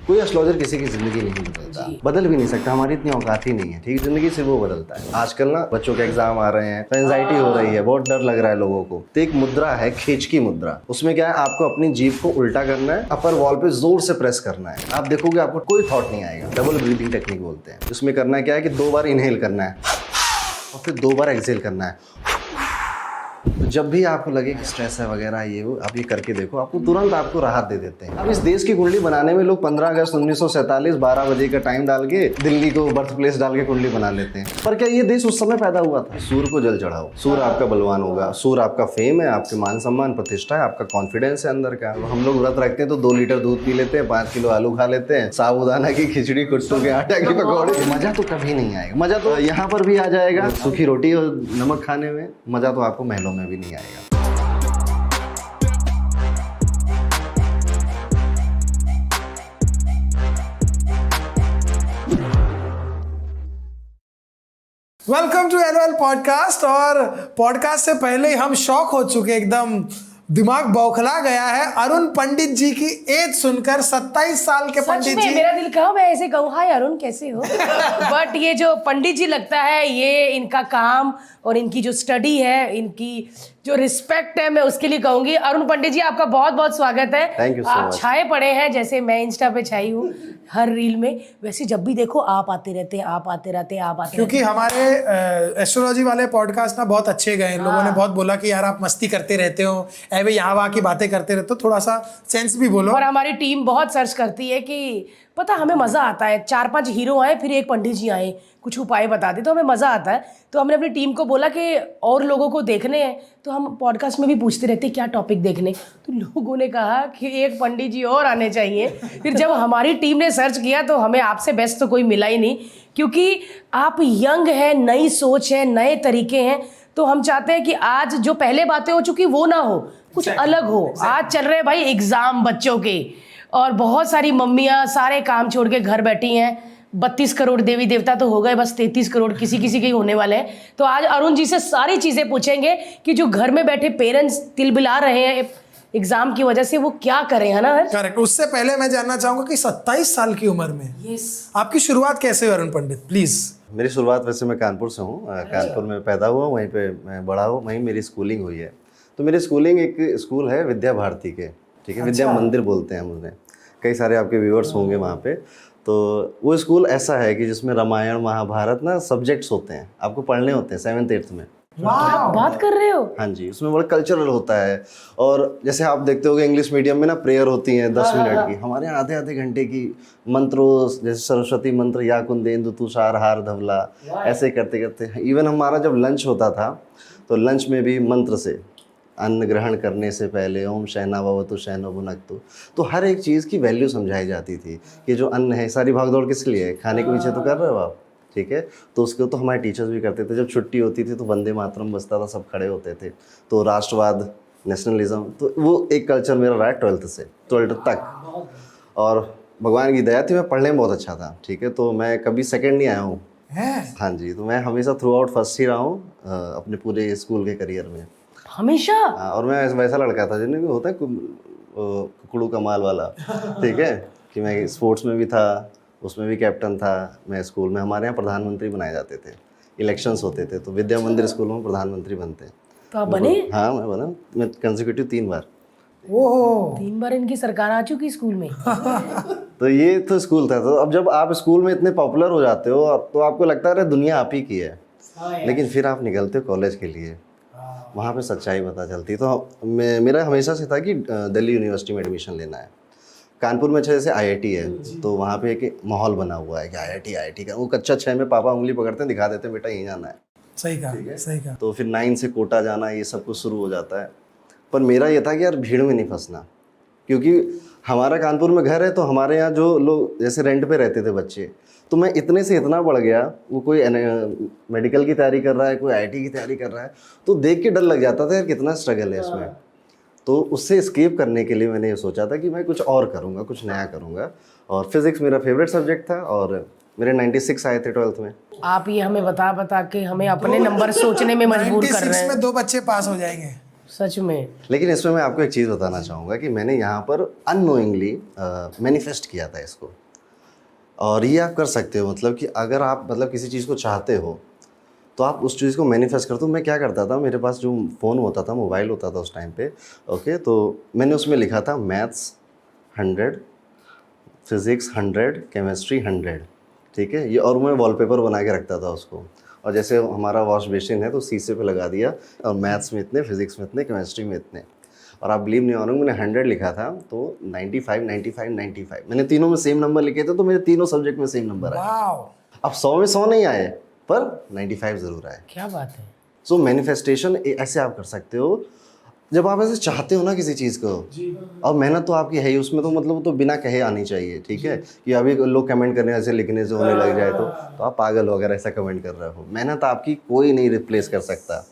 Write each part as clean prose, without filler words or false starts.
कोई एस्ट्रोलॉजर किसी की जिंदगी नहीं बदलता, बदल भी नहीं सकता, हमारी इतनी औकात ही नहीं है, ठीक है। जिंदगी से वो बदलता है। आजकल ना बच्चों के एग्जाम आ रहे हैं तो एंजाइटी हो रही है, बहुत डर लग रहा है लोगों को। तो एक मुद्रा है खींच की मुद्रा, उसमें क्या है, आपको अपनी जीभ को उल्टा करना है, अपर वॉल पे जोर से प्रेस करना है। आप देखोगे आपको कोई थॉट नहीं आएगा। डबल ब्रीथिंग टेक्निक बोलते हैं। उसमें करना क्या है कि 2 बार इनहेल करना है और फिर 2 बार एक्सहेल करना है। तो जब भी आपको लगे कि स्ट्रेस है वगैरह ये वो, आप ये करके देखो, आपको तुरंत आपको राहत दे देते हैं। अब इस देश की कुंडली बनाने में लोग 15 अगस्त 1947 12 बजे का टाइम डाल के दिल्ली को बर्थ प्लेस डाल के कुंडली बना लेते हैं। पर क्या ये देश उस समय पैदा हुआ था? सूर्य को जल चढ़ाओ, सूर्य आपका बलवान होगा, सूर्य आपका फेम है, आपके मान सम्मान प्रतिष्ठा है, आपका कॉन्फिडेंस है अंदर का। हम लोग व्रत रखते हैं तो 2 लीटर दूध पी लेते हैं, 5 किलो आलू खा लेते हैं, साबूदाना की खिचड़ी, कुट्टू के आटा की पकौड़े। मजा तो कभी नहीं आएगा। मजा तो यहाँ पर भी आ जाएगा, सूखी रोटी और नमक खाने में। मजा तो आपको महलों में भी नहीं आएगा। Welcome to annual podcast. और पॉडकास्ट से पहले ही हम शॉक हो चुके, एकदम दिमाग बौखला गया है अरुण पंडित जी की एज सुनकर। 27 साल के पंडित जी। मेरा दिल कहा मैं ऐसे कहूँ, हाय अरुण कैसे हो। बट ये जो पंडित जी लगता है, ये इनका काम और इनकी जो स्टडी है, इनकी जो रिस्पेक्ट है, मैं उसके लिए कहूंगी। अरुण पंडित जी, आपका बहुत बहुत स्वागत है। थैंक यू सो आप मच। छाए पड़े हैं, जैसे मैं इंस्टा पे छाई हूँ हर रील में, वैसे जब भी देखो आप आते रहते हैं, आप आते रहते हैं, आप आते क्योंकि हमारे एस्ट्रोलॉजी वाले पॉडकास्ट ना बहुत अच्छे गए। लोगों ने बहुत बोला कि यार आप मस्ती करते रहते हो, ऐवे यहाँ वहाँ की बातें करते रहते हो, थोड़ा सा सेंस भी बोलो। और हमारी टीम बहुत सर्च करती है कि पता हमें मज़ा आता है, 4-5 हीरो आए फिर एक पंडित जी आए, कुछ उपाय बता दे तो हमें मज़ा आता है। तो हमने अपनी टीम को बोला कि और लोगों को देखने हैं तो हम पॉडकास्ट में भी पूछते रहते हैं क्या टॉपिक देखने। तो लोगों ने कहा कि एक पंडित जी और आने चाहिए। फिर जब हमारी टीम ने सर्च किया तो हमें आपसे बेस्ट तो कोई मिला ही नहीं, क्योंकि आप यंग हैं, नई सोच है, नए तरीके हैं। तो हम चाहते हैं कि आज जो पहले बातें हो चुकी वो ना हो, कुछ अलग हो। आज चल रहे हैं भाई एग्ज़ाम बच्चों के, और बहुत सारी मम्मियाँ सारे काम छोड़ के घर बैठी हैं। 32 करोड़ देवी देवता तो हो गए, बस 33 करोड़ किसी किसी के ही होने वाले हैं। तो आज अरुण जी से सारी चीज़ें पूछेंगे कि जो घर में बैठे पेरेंट्स तिलबिला रहे हैं एग्जाम की वजह से, वो क्या करें, है ना। करेक्ट। उससे पहले मैं जानना चाहूंगा कि 27 साल की उम्र में आपकी शुरुआत कैसे हुई अरुण पंडित, प्लीज। मेरी शुरुआत वैसे मैं कानपुर से हूँ। कानपुर में पैदा हुआ, वहीं पे मैं बड़ा हुआ, वहीं मेरी स्कूलिंग हुई है। तो मेरी स्कूलिंग एक स्कूल है विद्या भारती के, ठीक है। विद्या मंदिर बोलते हैं हम उन्हें। कई सारे आपके व्यूअर्स होंगे वहाँ पे। तो वो स्कूल ऐसा है कि जिसमें रामायण महाभारत ना सब्जेक्ट्स होते हैं, आपको पढ़ने होते हैं 7th 8th में। क्या बात कर रहे हो। हाँ जी, उसमें बड़ा कल्चरल होता है। और जैसे आप देखते होगे इंग्लिश मीडियम में ना प्रेयर होती है 10 मिनट की, हमारे यहाँ आधे घंटे की मंत्रों, जैसे सरस्वती मंत्र, या कुंदेंदु तुषार हार धवला, ऐसे करते करते। इवन हमारा जब लंच होता था तो लंच में भी मंत्र से, अन्न ग्रहण करने से पहले ओम शहना भवतु शहनो भुनक्तु। तो हर एक चीज़ की वैल्यू समझाई जाती थी कि जो अन्न है, सारी भागदौड़ किस लिए है, खाने के पीछे तो कर रहे हो आप, ठीक है। तो उसको तो हमारे टीचर्स भी करते थे। जब छुट्टी होती थी तो वंदे मातरम बजता था, सब खड़े होते थे। तो राष्ट्रवाद, नेशनलिज्म, तो वो एक कल्चर मेरा रहा है 12th तक। और भगवान की दया थी, मैं पढ़ने में बहुत अच्छा था, ठीक है। तो मैं कभी सेकंड नहीं आया हूँ। हाँ जी, तो मैं हमेशा थ्रू आउट फर्स्ट ही रहा हूँ अपने पूरे स्कूल के करियर में, हमेशा। और मैं वैसा लड़का था जिन्हें होता है कुकड़ू कमाल वाला, ठीक है, कि मैं स्पोर्ट्स में भी था, उसमें भी कैप्टन था। मैं स्कूल में, हमारे यहाँ प्रधानमंत्री बनाए जाते थे, इलेक्शंस होते थे, तो विद्या मंदिर स्कूल में प्रधानमंत्री बनते। तो आप बने? हाँ मैं बना, मैं कंसेक्यूटिव 3 बार। ओह, 3 बार इनकी सरकार आ चुकी स्कूल में। तो ये तो स्कूल था। तो अब जब आप स्कूल में इतने पॉपुलर हो जाते हो तो आपको लगता है अरे दुनिया आप ही की है। लेकिन फिर आप निकलते हो कॉलेज के लिए, वहाँ पे सच्चाई पता चलती। तो मेरा हमेशा से था कि दिल्ली यूनिवर्सिटी में एडमिशन लेना है। कानपुर में जैसे IIT है, तो वहाँ पे एक माहौल बना हुआ है कि IIT का। वो कक्षा 6 में पापा उंगली पकड़ते हैं, दिखा देते हैं बेटा यहीं जाना है। सही कहा, सही कहा। तो फिर 9 से कोटा जाना, ये सब कुछ शुरू हो जाता है। पर मेरा ये था कि यार भीड़ में नहीं फंसना, क्योंकि हमारा कानपुर में घर है। तो हमारे यहाँ जो लोग जैसे रेंट पे रहते थे बच्चे, तो मैं इतने से इतना बढ़ गया। वो कोई मेडिकल की तैयारी कर रहा है, कोई IIT की तैयारी कर रहा है, तो देख के डर लग जाता था यार कितना स्ट्रगल है इसमें। तो उससे एस्केप करने के लिए मैंने ये सोचा था कि मैं कुछ और करूँगा, कुछ नया करूँगा। और फिज़िक्स मेरा फेवरेट सब्जेक्ट था, और मेरे 96 आए थे 12th में। आप ये हमें बता के हमें अपने नंबर सोचने में मजबूर कर रहे 96 हैं। में 2 बच्चे पास हो जाएंगे। सच में। लेकिन इसमें मैं आपको एक चीज़ बताना चाहूँगा कि मैंने यहाँ पर अननोइंगली मैनिफेस्ट किया था इसको। और ये आप कर सकते हो, मतलब कि अगर आप मतलब किसी चीज़ को चाहते हो तो आप उस चीज़ को मैनिफेस्ट करते हो। मैं क्या करता था, मेरे पास जो फ़ोन होता था, मोबाइल होता था उस टाइम पे, ओके, तो मैंने उसमें लिखा था मैथ्स 100, फिज़िक्स 100, केमिस्ट्री 100, ठीक है ये। और मैं वॉलपेपर बना के रखता था उसको। और जैसे हमारा वॉश बेसिन है तो शीशे पे लगा दिया, और मैथ्स में इतने, फिज़िक्स में इतने, केमिस्ट्री में इतने। और आप बिलीव नहीं मानोगे, मैंने 100 लिखा था तो 95, 95, 95 मैंने तीनों में सेम नंबर लिखे थे, तो मेरे तीनों सब्जेक्ट में सेम नंबर आए। वाओ, अब 100 में 100 नहीं आए, पर 95 ज़रूर आए। क्या बात है। सो मैनिफेस्टेशन ऐसे आप कर सकते हो, जब आप ऐसे चाहते हो ना किसी चीज़ को, और मेहनत तो आपकी है ही उसमें, तो मतलब वो तो बिना कहे आनी चाहिए, ठीक है। कि अभी लोग कमेंट करने ऐसे लिखने से होने लग जाए तो आप पागल हो अगर ऐसा कमेंट कर रहे हो। मेहनत आपकी कोई नहीं रिप्लेस कर सकता।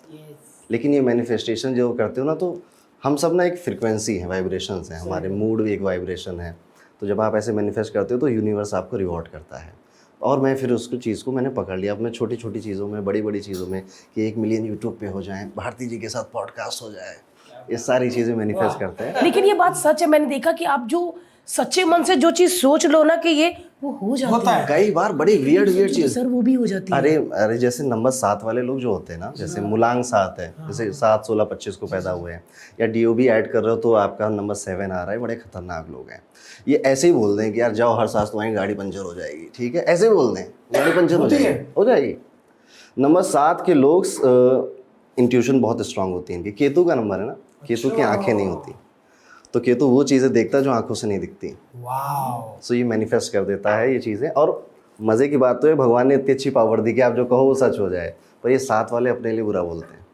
लेकिन ये मैनिफेस्टेशन जो करते हो ना, तो हम सब ना एक फ्रिक्वेंसी है, वाइब्रेशंस हैं, हमारे मूड भी एक वाइब्रेशन है। तो जब आप ऐसे मैनिफेस्ट करते हो तो यूनिवर्स आपको रिवॉर्ड करता है। और मैं फिर उसको चीज़ को मैंने पकड़ लिया। अब मैं छोटी छोटी चीज़ों में, बड़ी बड़ी चीज़ों में, कि 1 मिलियन यूट्यूब पे हो जाए, भारती जी के साथ पॉडकास्ट हो जाए, ये सारी चीज़ें मैनिफेस्ट करते हैं। लेकिन ये बात सच है, मैंने देखा कि आप जो सच्चे मन से जो चीज सोच लो ना कि ये वो हो जाती होता है। कई बार बड़ी वियर्ड चीज़, सर वो भी हो जाती है। अरे जैसे नंबर 7 वाले लोग जो होते हैं ना, जैसे मुलांग 7 है, जैसे 7, 16, 25 को पैदा हुए हैं, या DOB ऐड कर रहे हो तो आपका नंबर 7 आ रहा है, बड़े खतरनाक लोग हैं। ये ऐसे ही बोल दें कि यार जाओ हर सांस तुम्हारी गाड़ी पंचर हो जाएगी, ठीक है, ऐसे ही बोल दें, गाड़ी पंचर हो जाएगी। नंबर 7 के लोग इंट्यूशन बहुत स्ट्रांग होती है इनकी। केतु का नंबर है ना, केतु की आंखें नहीं होती, तो केतु वो चीज़ें देखता है जो आंखों से नहीं दिखती। वाओ, सो ये मैनिफेस्ट कर देता है ये चीज़ें। और मज़े की बात तो है, भगवान ने इतनी अच्छी पावर दी कि आप जो कहो वो सच हो जाए। पर ये 7 वाले अपने लिए बुरा बोलते हैं,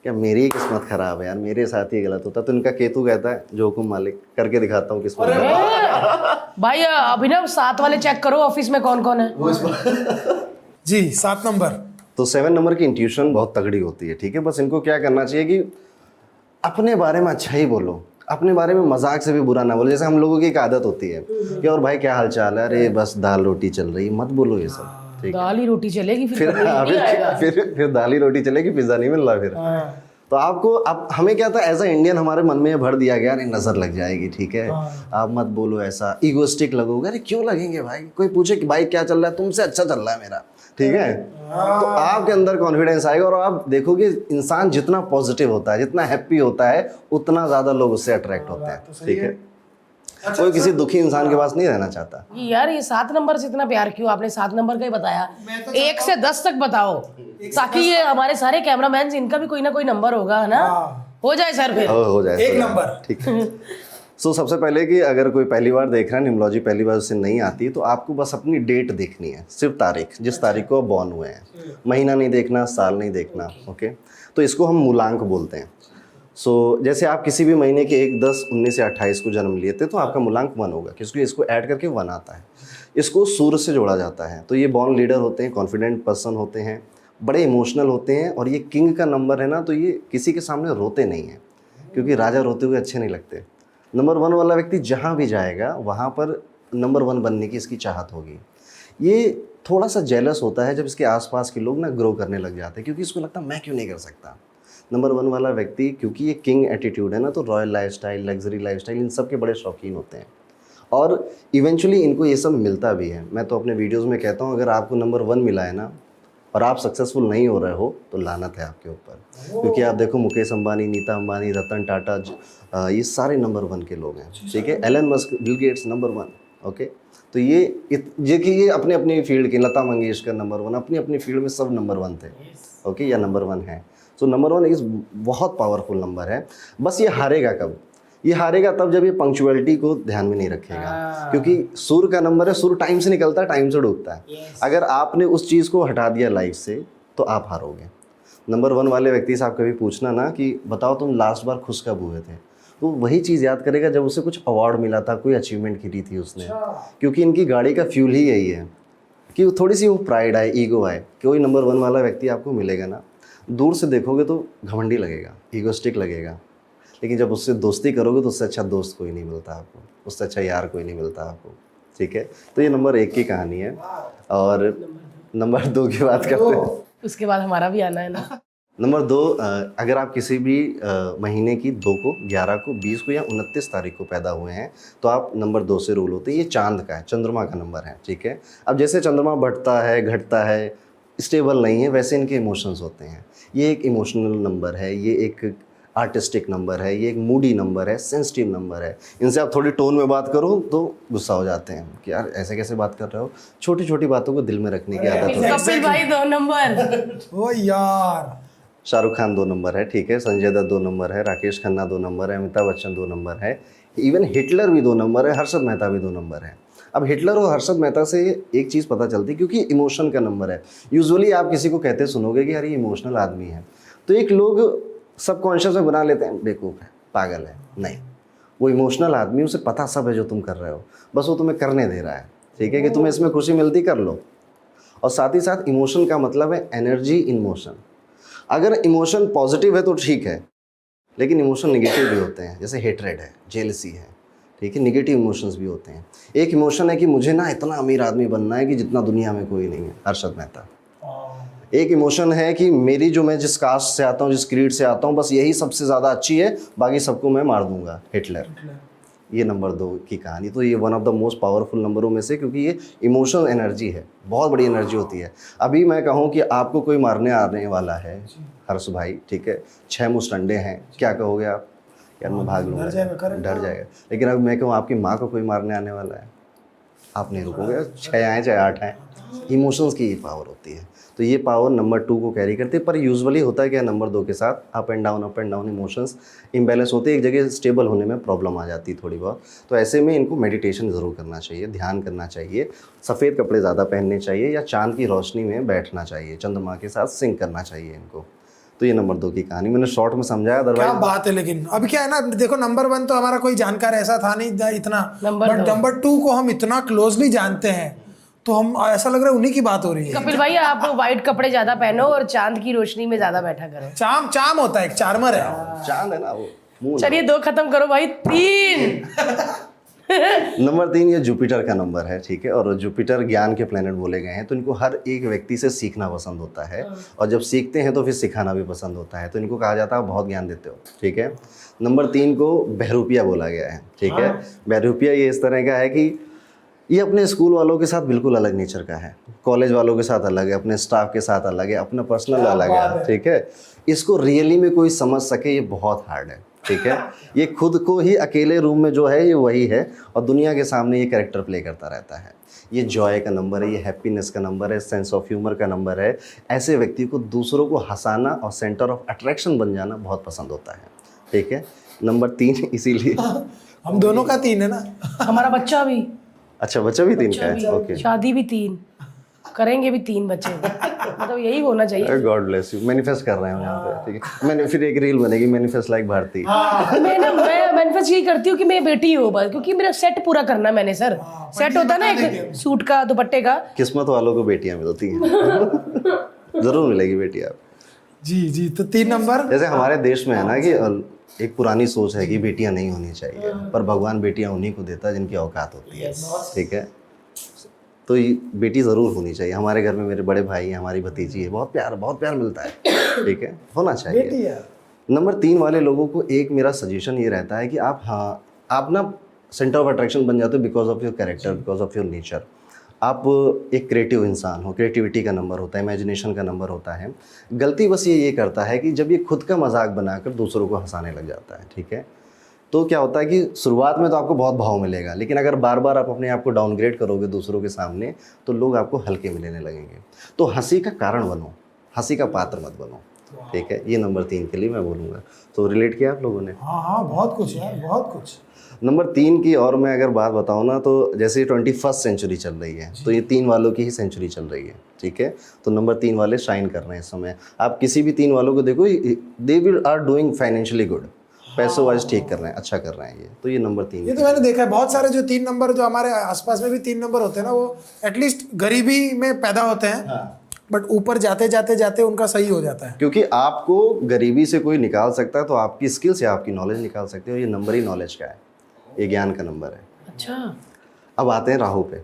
क्या मेरी ही किस्मत ख़राब है यार, मेरे साथ ही गलत होता। तो इनका केतु कहता है जो हुकुम मालिक, करके दिखाता हूँ किस्मत खराब। भाई अभिनव 7 वाले चेक करो ऑफिस में कौन कौन है। जी 7 नंबर। तो 7 नंबर की इंट्यूशन बहुत तगड़ी होती है, ठीक है। बस इनको क्या करना चाहिए कि अपने बारे में अच्छा ही बोलो, अपने बारे में मजाक से भी बुरा ना बोलो। जैसे हम लोगों की एक आदत होती है कि और भाई क्या हाल चाल है, अरे बस दाल रोटी चल रही, मत बोलो ये सब, ठीक है। दाल ही रोटी चलेगी फिर दाल ही रोटी चलेगी, पिज्जा नहीं मिल रहा फिर। हाँ। तो आपको, अब हमें क्या था एज अ इंडियन, हमारे मन में भर दिया गया, नहीं नजर लग जाएगी, ठीक है, आप मत बोलो ऐसा, ईगोइस्टिक लगोगे। अरे क्यों लगेंगे भाई, कोई पूछे कि भाई क्या चल रहा है, तुमसे अच्छा चल रहा है मेरा, ठीक है। तो आपके अंदर कॉन्फिडेंस आएगा, और आप देखोगे इंसान जितना पॉजिटिव होता है, जितना हैप्पी होता है, उतना ज्यादा लोग उससे अट्रैक्ट होते हैं, ठीक है। कोई किसी दुखी इंसान के पास नहीं रहना चाहता। यार ये 7 नंबर से इतना प्यार क्यों? आपने 7 नंबर का ही बताया, 1 से 10 तक बताओ, ताकि ये हमारे सारे कैमरामैन, इनका भी कोई ना कोई नंबर होगा, है ना, हो जाए सर फिर। हो जाए 1 नंबर, ठीक है। सो सबसे पहले कि अगर कोई पहली बार देख रहा है, न्यूमरोलॉजी पहली बार उससे नहीं आती, तो आपको बस अपनी डेट देखनी है, सिर्फ तारीख, जिस तारीख को बॉर्न हुए हैं, महीना नहीं देखना, साल नहीं देखना, ओके। तो इसको हम मूलांक बोलते हैं। सो जैसे आप किसी भी महीने के 1, 10, 19 या 28 को जन्म लिए थे, तो आपका मूलांक 1 होगा, क्योंकि इसको ऐड करके 1 आता है। इसको सूर्य से जोड़ा जाता है। तो ये बॉर्न लीडर होते हैं, कॉन्फिडेंट पर्सन होते हैं, बड़े इमोशनल होते हैं, और ये किंग का नंबर है ना, तो ये किसी के सामने रोते नहीं हैं, क्योंकि राजा रोते हुए अच्छे नहीं लगते। नंबर 1 वाला व्यक्ति जहाँ भी जाएगा वहाँ पर नंबर 1 बनने की इसकी चाहत होगी। ये थोड़ा सा जेलस होता है जब इसके आसपास के लोग ना ग्रो करने लग जाते हैं, क्योंकि इसको लगता है मैं क्यों नहीं कर सकता। नंबर 1 वाला व्यक्ति, क्योंकि ये किंग एटीट्यूड है ना, तो रॉयल लाइफस्टाइल, लग्जरी लाइफस्टाइल, इन सब के बड़े शौकीन होते हैं, और इवेंचुअली इनको ये सब मिलता भी है। मैं तो अपने वीडियोज़ में कहता हूँ, अगर आपको नंबर 1 मिला है ना, और आप सक्सेसफुल नहीं हो रहे हो, तो लानत है आपके ऊपर। क्योंकि आप देखो मुकेश अंबानी, नीता अंबानी, रतन टाटा, ये सारे नंबर 1 के लोग हैं, ठीक है। Elon Musk, Bill Gates number 1, okay. तो ये अपने अपनी फील्ड की, लता मंगेशकर नंबर 1, अपनी अपनी फील्ड में सब नंबर 1 थे, ओके, या नंबर 1 है। सो नंबर 1 इस बहुत पावरफुल नंबर है। बस ये हारेगा कब? ये हारेगा तब जब ये पंक्चुअलिटी को ध्यान में नहीं रखेगा, क्योंकि सूर्य का नंबर है, सूर्य टाइम से निकलता है, टाइम से डूबता है। अगर आपने उस चीज़ को हटा दिया लाइफ से, तो आप हारोगे। नंबर 1 वाले व्यक्ति से आप कभी पूछना ना कि बताओ तुम लास्ट बार खुश कब हुए थे, तो वही चीज़ याद करेगा जब उसे कुछ अवार्ड मिला था, कोई अचीवमेंट की थी उसने। क्योंकि इनकी गाड़ी का फ्यूल ही यही है कि थोड़ी सी वो प्राइड आए, ईगो आए। कोई नंबर 1 वाला व्यक्ति आपको मिलेगा ना, दूर से देखोगे तो घमंडी लगेगा, ईगोस्टिक लगेगा, लेकिन जब उससे दोस्ती करोगे तो उससे अच्छा दोस्त कोई नहीं मिलता आपको, उससे अच्छा यार कोई नहीं मिलता आपको, ठीक है। तो ये नंबर 1 की कहानी है। और नंबर 2 की बात करते हैं। उसके बाद हमारा भी आना है ना। नंबर 2, अगर आप किसी भी महीने की 2 को, 11 को, 20 को या 29 तारीख को पैदा हुए हैं तो आप नंबर 2 से रूल होते हैं। ये चांद का है, चंद्रमा का नंबर है, ठीक है। अब जैसे चंद्रमा बढ़ता है, घटता है, स्टेबल नहीं है, वैसे इनके इमोशंस होते हैं। ये एक इमोशनल नंबर है, ये एक आर्टिस्टिक नंबर है, ये एक मूडी नंबर है, सेंसिटिव नंबर है। इनसे आप थोड़ी टोन में बात करो तो गुस्सा हो जाते हैं कि यार ऐसे कैसे बात कर रहे हो। छोटी छोटी बातों को दिल में रखने की आदत होती है। कपिल भाई 2 नंबर। ओ यार, शाहरुख खान 2 नंबर है, ठीक है। संजय दत्त 2 नंबर है, राकेश खन्ना 2 नंबर है, अमिताभ बच्चन 2 नंबर है, इवन हिटलर भी 2 नंबर है, हर्षद मेहता भी 2 नंबर है। अब हिटलर और हर्षद मेहता से एक चीज़ पता चलती है, क्योंकि इमोशन का नंबर है। यूजुअली आप किसी को कहते सुनोगे कि यार ये इमोशनल आदमी है, तो एक लोग सबकॉन्शियस में बना लेते हैं बेवकूफ़ है, पागल है। नहीं, वो इमोशनल आदमी, उसे पता सब है जो तुम कर रहे हो, बस वो तुम्हें करने दे रहा है, ठीक है, कि तुम्हें इसमें खुशी मिलती कर लो। और साथ ही साथ इमोशन का मतलब है एनर्जी इन मोशन। अगर इमोशन पॉजिटिव है तो ठीक है, लेकिन इमोशन निगेटिव भी होते हैं, जैसे हेट्रेड है, जेलसी है, ठीक है, निगेटिव इमोशंस भी होते हैं। एक इमोशन है कि मुझे ना इतना अमीर आदमी बनना है कि जितना दुनिया में कोई नहीं है, हर्षद मेहता। एक इमोशन है कि मेरी जो, मैं जिस कास्ट से आता हूँ, जिस क्रीड से आता हूँ, बस यही सबसे ज़्यादा अच्छी है, बाकी सबको मैं मार दूंगा, हिटलर। ये नंबर 2 की कहानी। तो ये one of the most powerful नंबरों में से, क्योंकि ये इमोशनल एनर्जी है, बहुत बड़ी एनर्जी होती है। अभी मैं कहूँ कि आपको कोई मारने आने वाला है, हर्ष भाई, ठीक है, 6 मुस्टंडे हैं, क्या कहोगे आप? यार मैं भाग लूँगा, डर जाएगा। लेकिन अब मैं कहूँ आपकी माँ को कोई मारने आने वाला है, आप नहीं रुकोगे, 6 आए चाहे 8 आए। इमोशंस की ये पावर होती है। तो ये पावर नंबर 2 को कैरी करते हैं। पर यूजुअली होता है क्या, नंबर 2 के साथ up and down emotions imbalance होते हैं, एक जगह स्टेबल होने में प्रॉब्लम आ जाती है थोड़ी बहुत। तो ऐसे में इनको मेडिटेशन ज़रूर करना चाहिए, ध्यान करना चाहिए, सफ़ेद कपड़े ज़्यादा पहनने चाहिए, या चांद की रोशनी में बैठना चाहिए, चंद्रमा के साथ सिंक करना चाहिए इनको। तो ये नंबर 2 की कहानी मैंने शॉर्ट में समझाया। क्या अदरवाइज बात है। लेकिन अभी क्या है ना, देखो नंबर 1 तो हमारा कोई जानकार ऐसा था नहीं इतना, नंबर बट नंबर 2 को हम इतना क्लोजली जानते हैं, तो हम ऐसा लग रहा है उन्हीं की बात हो रही है। कपिल भाई आप व्हाइट कपड़े ज्यादा पहनो और चांद की रोशनी में ज्यादा बैठा करो। चाम होता है, एक चार्मर है। चांद है ना वो, मुंह। चलिए 2 खत्म करो भाई, 3। नंबर 3 ये जुपिटर का नंबर है, ठीक है। और जुपिटर ज्ञान के प्लेनेट बोले गए हैं, तो इनको हर एक व्यक्ति से सीखना पसंद होता है, और जब सीखते हैं तो फिर सिखाना भी पसंद होता है। तो इनको कहा जाता है बहुत ज्ञान देते हो, ठीक है। नंबर 3 को बहरूपिया बोला गया है, ठीक है। बहरूपिया ये इस तरह का है कि ये अपने स्कूल वालों के साथ बिल्कुल अलग नेचर का है, कॉलेज वालों के साथ अलग है, अपने स्टाफ के साथ अलग है, अपना पर्सनल अलग है, ठीक है। इसको रियली में कोई समझ सके ये बहुत हार्ड है, ठीक है। ये खुद को ही अकेले रूम में जो है ये वही है, और दुनिया के सामने ये कैरेक्टर प्ले करता रहता है। ये जॉय का नंबर है, ये हैप्पीनेस का नंबर है, सेंस ऑफ ह्यूमर का नंबर है। ऐसे व्यक्ति को दूसरों को हंसाना और सेंटर ऑफ अट्रैक्शन बन जाना बहुत पसंद होता है, ठीक है। नंबर 3 इसीलिए हम दोनों का 3 है ना। हमारा बच्चा भी, अच्छा बच्चा भी 3 का है, ओके। शादी भी 3 करेंगे, भी 3 बच्चे, मतलब यही होना चाहिए। God bless you. मैनिफेस्ट कर रहे हैं यहाँ पे, ठीक है। मैंने फिर एक रील बनेगी, मैनिफेस्ट लाइक भारती। मैं मैनिफेस्ट यही करती हूँ कि मैं बेटी हूँ बस, क्योंकि मेरा सेट पूरा करना है मैंने सर। सेट होता है ना एक सूट का, दुपट्टे का। किस्मत वालों को बेटियां मिलती हैं। जरूर मिलेगी बेटी आप। जी। तो 3 नंबर, जैसे हमारे देश में है ना कि एक पुरानी सोच है कि बेटियां नहीं होनी चाहिए, पर भगवान बेटियां उन्हीं को देता है जिनकी औकात होती है, ठीक है। तो ये बेटी ज़रूर होनी चाहिए। हमारे घर में मेरे बड़े भाई हैं, हमारी भतीजी है, बहुत प्यार मिलता है, ठीक है, होना चाहिए। नंबर 3 वाले लोगों को एक मेरा सजेशन ये रहता है कि आप ना सेंटर ऑफ अट्रैक्शन बन जाते हो because of your character, because of your nature. आप एक क्रिएटिव इंसान हो, क्रिएटिविटी का नंबर होता है, इमेजिनेशन का नंबर होता है। गलती बस ये करता है कि जब ये खुद का मजाक बनाकर दूसरों को हंसाने लग जाता है, ठीक है। तो क्या होता है कि शुरुआत में तो आपको बहुत भाव मिलेगा, लेकिन अगर बार बार आप अपने आप को डाउनग्रेड करोगे दूसरों के सामने, तो लोग आपको हल्के में लेने लगेंगे। तो हंसी का कारण बनो, हंसी का पात्र मत बनो, ठीक है। ये नंबर 3 के लिए मैं बोलूँगा। तो रिलेट किया आप लोगों ने? हाँ, बहुत कुछ यार, बहुत कुछ। नंबर 3 की और मैं अगर बात बताऊँ ना, तो जैसे 21st सेंचुरी चल रही है, तो ये 3 वालों की ही सेंचुरी चल रही है, ठीक है। तो नंबर 3 वाले शाइन कर रहे हैं इस समय। आप किसी भी 3 वालों को देखो, they will are doing financially good, पैसों वाइज ठीक कर रहे हैं, अच्छा कर रहे हैं ये। तो ये नंबर 3। ये तो मैंने देखा है, बहुत सारे जो 3 नंबर, जो हमारे आसपास में भी 3 नंबर होते हैं ना, वो एटलीस्ट गरीबी में पैदा होते हैं, बट ऊपर जाते उनका सही हो जाता है। क्योंकि आपको गरीबी से कोई निकाल सकता है, तो आपकी स्किल से आपकी नॉलेज निकाल सकते हो। ये नंबर ही नॉलेज का है, ये ज्ञान का नंबर है। अच्छा, अब आते हैं राहु पे।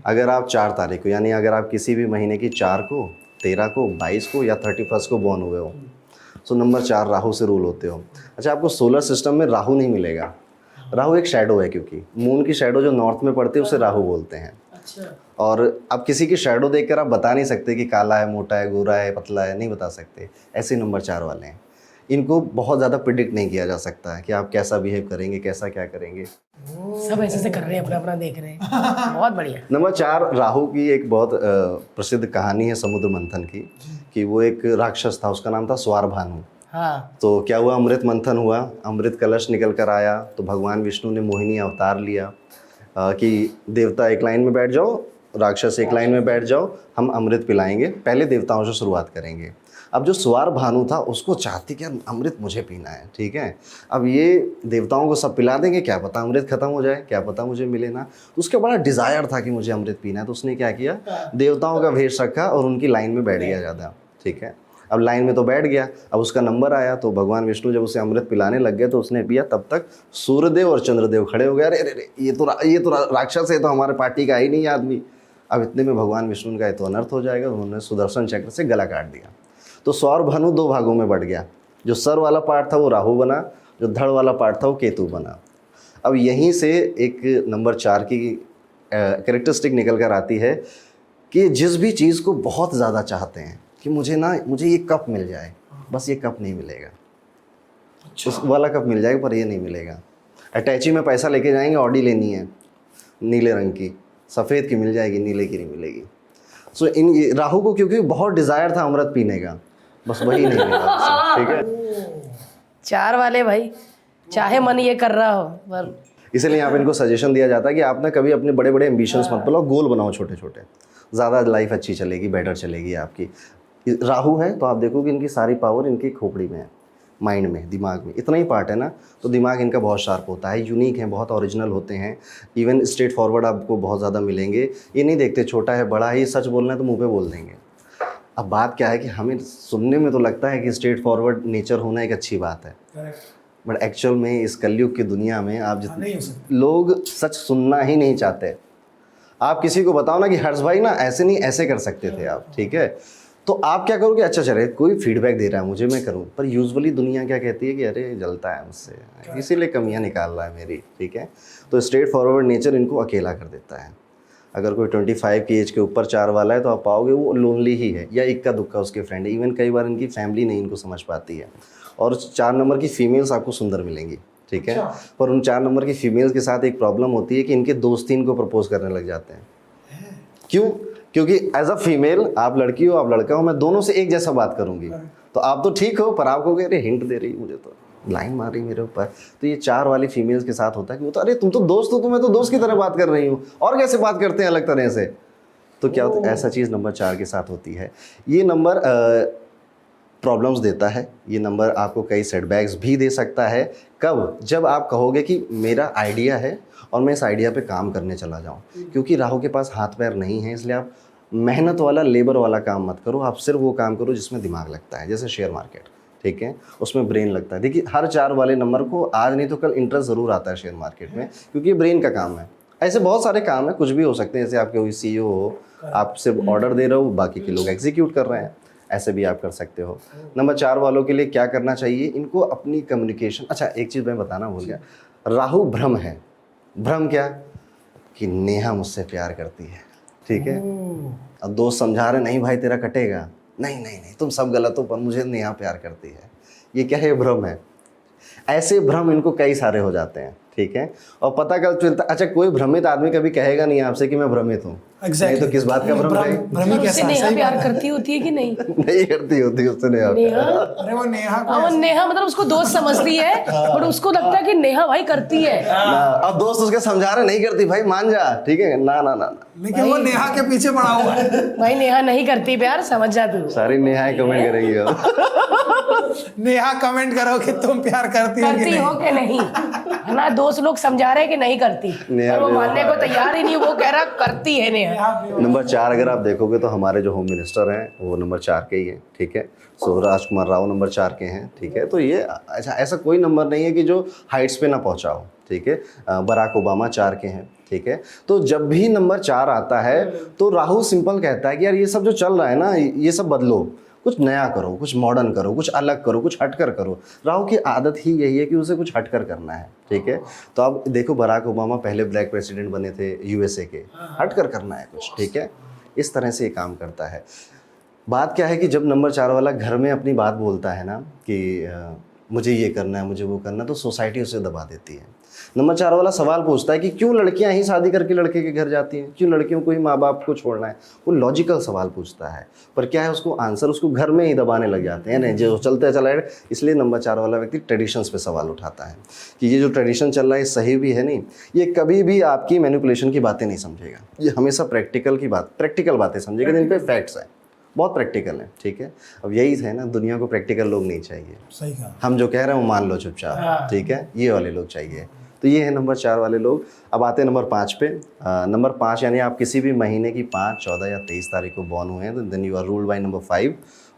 अगर आप 4 तारीख को, यानी अगर आप किसी भी महीने की 4 को, 13 को, 22 को या 31 को बॉर्न हुए हो, तो नंबर 4 राहु से रूल होते हो। अच्छा, आपको सोलर सिस्टम में राहु नहीं मिलेगा। राहु एक शैडो है, क्योंकि मून की शैडो जो नॉर्थ में पड़ती है उसे राहु बोलते हैं। अच्छा। और अब किसी की शैडो देखकर आप बता नहीं सकते कि काला है, मोटा है, गोरा है, पतला है, नहीं बता सकते। ऐसे नंबर 4 वाले हैं, इनको बहुत ज़्यादा प्रिडिक्ट नहीं किया जा सकता है कि आप कैसा बिहेव करेंगे, कैसा क्या करेंगे। सब ऐसे से कर रहे हैं, अपना अपना देख रहे हैं। बहुत बढ़िया। नंबर 4 राहु की एक बहुत प्रसिद्ध कहानी है समुद्र मंथन की, कि वो एक राक्षस था, उसका नाम था स्वारभानु। हाँ। तो क्या हुआ, अमृत मंथन हुआ, अमृत कलश निकल कर आया, तो भगवान विष्णु ने मोहिनी अवतार लिया कि देवता एक लाइन में बैठ जाओ, राक्षस एक लाइन में बैठ जाओ, हम अमृत पिलाएंगे। पहले देवताओं से शुरुआत करेंगे। अब जो स्वार भानु था उसको चाहती कि अमृत मुझे पीना है, ठीक है। अब ये देवताओं को सब पिला देंगे, क्या पता अमृत खत्म हो जाए, क्या पता मुझे मिले ना। तो उसका बड़ा डिज़ायर था कि मुझे अमृत पीना है। तो उसने क्या किया, देवताओं का वेश रखा और उनकी लाइन में बैठ गया ज़्यादा, ठीक है। अब लाइन में तो बैठ गया, अब उसका नंबर आया, तो भगवान विष्णु जब उसे अमृत पिलाने लग गए तो उसने पिया। तब तक सूर्यदेव और चंद्रदेव खड़े हो गए, अरे अरे ये तो राक्षस है, तो हमारे पार्टी का ही नहीं आदमी। अब इतने में भगवान विष्णु का तो अनर्थ हो जाएगा, उन्होंने सुदर्शन चक्र से गला काट दिया। तो सौर भानु 2 भागों में बढ़ गया। जो सर वाला पार्ट था वो राहु बना, जो धड़ वाला पार्ट था वो केतु बना। अब यहीं से एक नंबर 4 की कैरेक्टरिस्टिक निकल कर आती है कि जिस भी चीज़ को बहुत ज़्यादा चाहते हैं कि मुझे ये कप मिल जाए, बस ये कप नहीं मिलेगा। उस वाला कप मिल जाएगा पर ये नहीं मिलेगा। अटैची में पैसा लेके जाएंगे, ऑडी लेनी है नीले रंग की, सफ़ेद की मिल जाएगी, नीले की नहीं मिलेगी। सो इन राहु को क्योंकि बहुत डिज़ायर था अमृत पीने का, बस वही नहीं मिला, ठीक है। 4 वाले भाई, चाहे मन ये कर रहा हो पर इसलिए यहाँ पे इनको सजेशन दिया जाता है कि आप ना कभी अपने बड़े बड़े एम्बिशंस मत बनाओ, गोल बनाओ छोटे छोटे, ज़्यादा लाइफ अच्छी चलेगी, बेटर चलेगी आपकी। राहु है तो आप देखोगे इनकी सारी पावर इनकी खोपड़ी में है, माइंड में, दिमाग में, इतना ही पार्ट है ना। तो दिमाग इनका बहुत शार्प होता है, यूनिक है, बहुत ओरिजिनल होते हैं, इवन स्ट्रेट फॉरवर्ड आपको बहुत ज़्यादा मिलेंगे। ये नहीं देखते छोटा है बड़ा है, ये सच बोलना है तो मुँह पे बोल देंगे। अब बात क्या है कि हमें सुनने में तो लगता है कि स्ट्रेट फॉरवर्ड नेचर होना एक अच्छी बात है, बट एक्चुअल में इस कलयुग की दुनिया में आप जितने लोग सच सुनना ही नहीं चाहते। आप किसी को बताओ ना कि हर्ष भाई ना ऐसे नहीं ऐसे कर सकते थे आप, ठीक है, तो आप क्या करोगे, अच्छा चले कोई फीडबैक दे रहा है मुझे, मैं करूँ। पर यूजुअली दुनिया क्या कहती है कि अरे जलता है मुझसे, इसीलिए कमियां निकाल रहा है मेरी, ठीक है। तो स्ट्रेट फॉरवर्ड नेचर इनको अकेला कर देता है। अगर कोई 25 की एज के ऊपर 4 वाला है तो आप पाओगे वो लोनली ही है, या इक्का दुक्का उसके फ्रेंड है। इवन कई बार इनकी फैमिली नहीं इनको समझ पाती है। और 4 नंबर की फीमेल्स आपको सुंदर मिलेंगी, ठीक है। पर उन 4 नंबर की फीमेल्स के साथ एक प्रॉब्लम होती है कि इनके दोस्त ही इनको प्रपोज करने लग जाते हैं। क्यों? क्योंकि एज अ फीमेल, आप लड़की हो आप लड़का हो, मैं दोनों से एक जैसा बात करूंगी, तो आप तो ठीक हो पर आपको कह रहे हिंट दे रही मुझे, तो लाइन मार रही मेरे ऊपर। तो ये 4 वाली फीमेल्स के साथ होता है कि वो तो अरे तुम तो दोस्त हो, तो मैं तो दोस्त की तरह बात कर रही हूँ, और कैसे बात करते हैं अलग तरह से। तो क्या होता है, ऐसा चीज़ नंबर 4 के साथ होती है। ये नंबर प्रॉब्लम्स देता है, ये नंबर आपको कई सेटबैक्स भी दे सकता है। कब? जब आप कहोगे कि मेरा आइडिया है और मैं इस आइडिया पे काम करने चला जाऊं। क्योंकि राहु के पास हाथ पैर नहीं है, इसलिए आप मेहनत वाला, लेबर वाला काम मत करो। आप सिर्फ वो काम करो जिसमें दिमाग लगता है, जैसे शेयर मार्केट, ठीक है, उसमें ब्रेन लगता है। देखिए हर 4 वाले नंबर को आज नहीं तो कल इंटरेस्ट ज़रूर आता है शेयर मार्केट में, क्योंकि ये ब्रेन का काम है। ऐसे बहुत सारे काम है, कुछ भी हो सकते हैं, जैसे आपके कोई CEO हो, आप सिर्फ ऑर्डर दे रहे हो, बाकी के लोग एग्जीक्यूट कर रहे हैं, ऐसे भी आप कर सकते हो। नंबर 4 वालों के लिए क्या करना चाहिए, इनको अपनी कम्युनिकेशन, अच्छा एक चीज़ मैं बताना भूल गया, राहु भ्रम है। भ्रम क्या? कि नेहा मुझसे प्यार करती है, ठीक है। अब दोस्त समझा रहे नहीं भाई तेरा कटेगा, नहीं नहीं नहीं तुम सब गलत हो, पर मुझे नेहा प्यार करती है। ये क्या है? भ्रम है। ऐसे भ्रम इनको कई सारे हो जाते हैं, ठीक है। और पता कल चलता, अच्छा कोई भ्रमित आदमी कभी कहेगा नहीं आपसे कि मैं भ्रमित हूँ, नहीं तो किस बात का भ्रम है? भ्रमी कैसा नेहा सही प्यार बात। करती होती है कि नहीं? नहीं करती होती उससे नेहा। नेहा, अरे वो नेहा को हाँ, वो नेहा मतलब उसको दोस्त समझती है, और उसको लगता है कि नेहा भाई करती है। ना, अब दोस्त उसके समझा रहे नहीं करती भाई मान जा, ठीक है, ना ना ना, लेकिन वो नेहा के पीछे पड़ा हुआ है। भाई नेहा नहीं करती प्यार, समझ जा तू। सारी नेहाएं कमेंट करेगी अब। नेहा कमेंट करो कि तुम प्यार करती हो कि करती नहीं। हो कि नहीं, है ना। दोस्त लोग समझा रहे हैं कि नहीं करती, नेहा और वो भी मानने को तैयार ही नहीं, वो कह रहा करती है नेहा। नंबर 4 अगर आप देखोगे तो हमारे जो होम मिनिस्टर हैं वो नंबर 4 के ही हैं, ठीक है। सो राजकुमार राव नंबर 4 के हैं, ठीक है। तो ये अच्छा ऐसा कोई नंबर नहीं है कि जो हाइट्स पे ना पहुंचा हो, ठीक है। बराक ओबामा 4 के हैं, ठीक है। तो जब भी नंबर 4 आता है तो राहु सिंपल कहता है कि यार ये सब जो चल रहा है ना, ये सब बदलो, कुछ नया करो, कुछ मॉडर्न करो, कुछ अलग करो, कुछ हटकर करो। राहु की आदत ही यही है कि उसे कुछ हटकर करना है, ठीक है। तो अब देखो बराक ओबामा पहले ब्लैक प्रेसिडेंट बने थे यूएसए के, हटकर करना है कुछ, ठीक है। इस तरह से ये काम करता है। बात क्या है कि जब नंबर 4 वाला घर में अपनी बात बोलता है ना कि मुझे ये करना है, मुझे वो करना है, तो सोसाइटी उसे दबा देती है। नंबर 4 वाला सवाल पूछता है कि क्यों लड़कियां ही शादी करके लड़के के घर जाती हैं, क्यों लड़कियों को ही माँ बाप को छोड़ना है। वो लॉजिकल सवाल पूछता है, पर क्या है उसको आंसर उसको घर में ही दबाने लग जाते हैं, नहीं जो चलते चला है। इसलिए नंबर 4 वाला व्यक्ति ट्रेडिशंस पे सवाल उठाता है कि ये जो ट्रेडिशन चल रहा है सही भी है नहीं। ये कभी भी आपकी मैनिपुलेशन की बातें नहीं समझेगा, ये हमेशा प्रैक्टिकल बातें समझेगा जिन पे फैक्ट्स हैं, बहुत प्रैक्टिकल है, ठीक है। अब यही है ना, दुनिया को प्रैक्टिकल लोग नहीं चाहिए। सही कहा। हम जो कह रहे हैं वो मान लो चुपचाप, ठीक है, ये वाले लोग चाहिए। तो ये है नंबर 4 वाले लोग। अब आते हैं नंबर 5 पे। नंबर 5 यानी आप किसी भी महीने की 5, 14 या 23 तारीख को बॉर्न हुए हैं तो then you are ruled by number 5।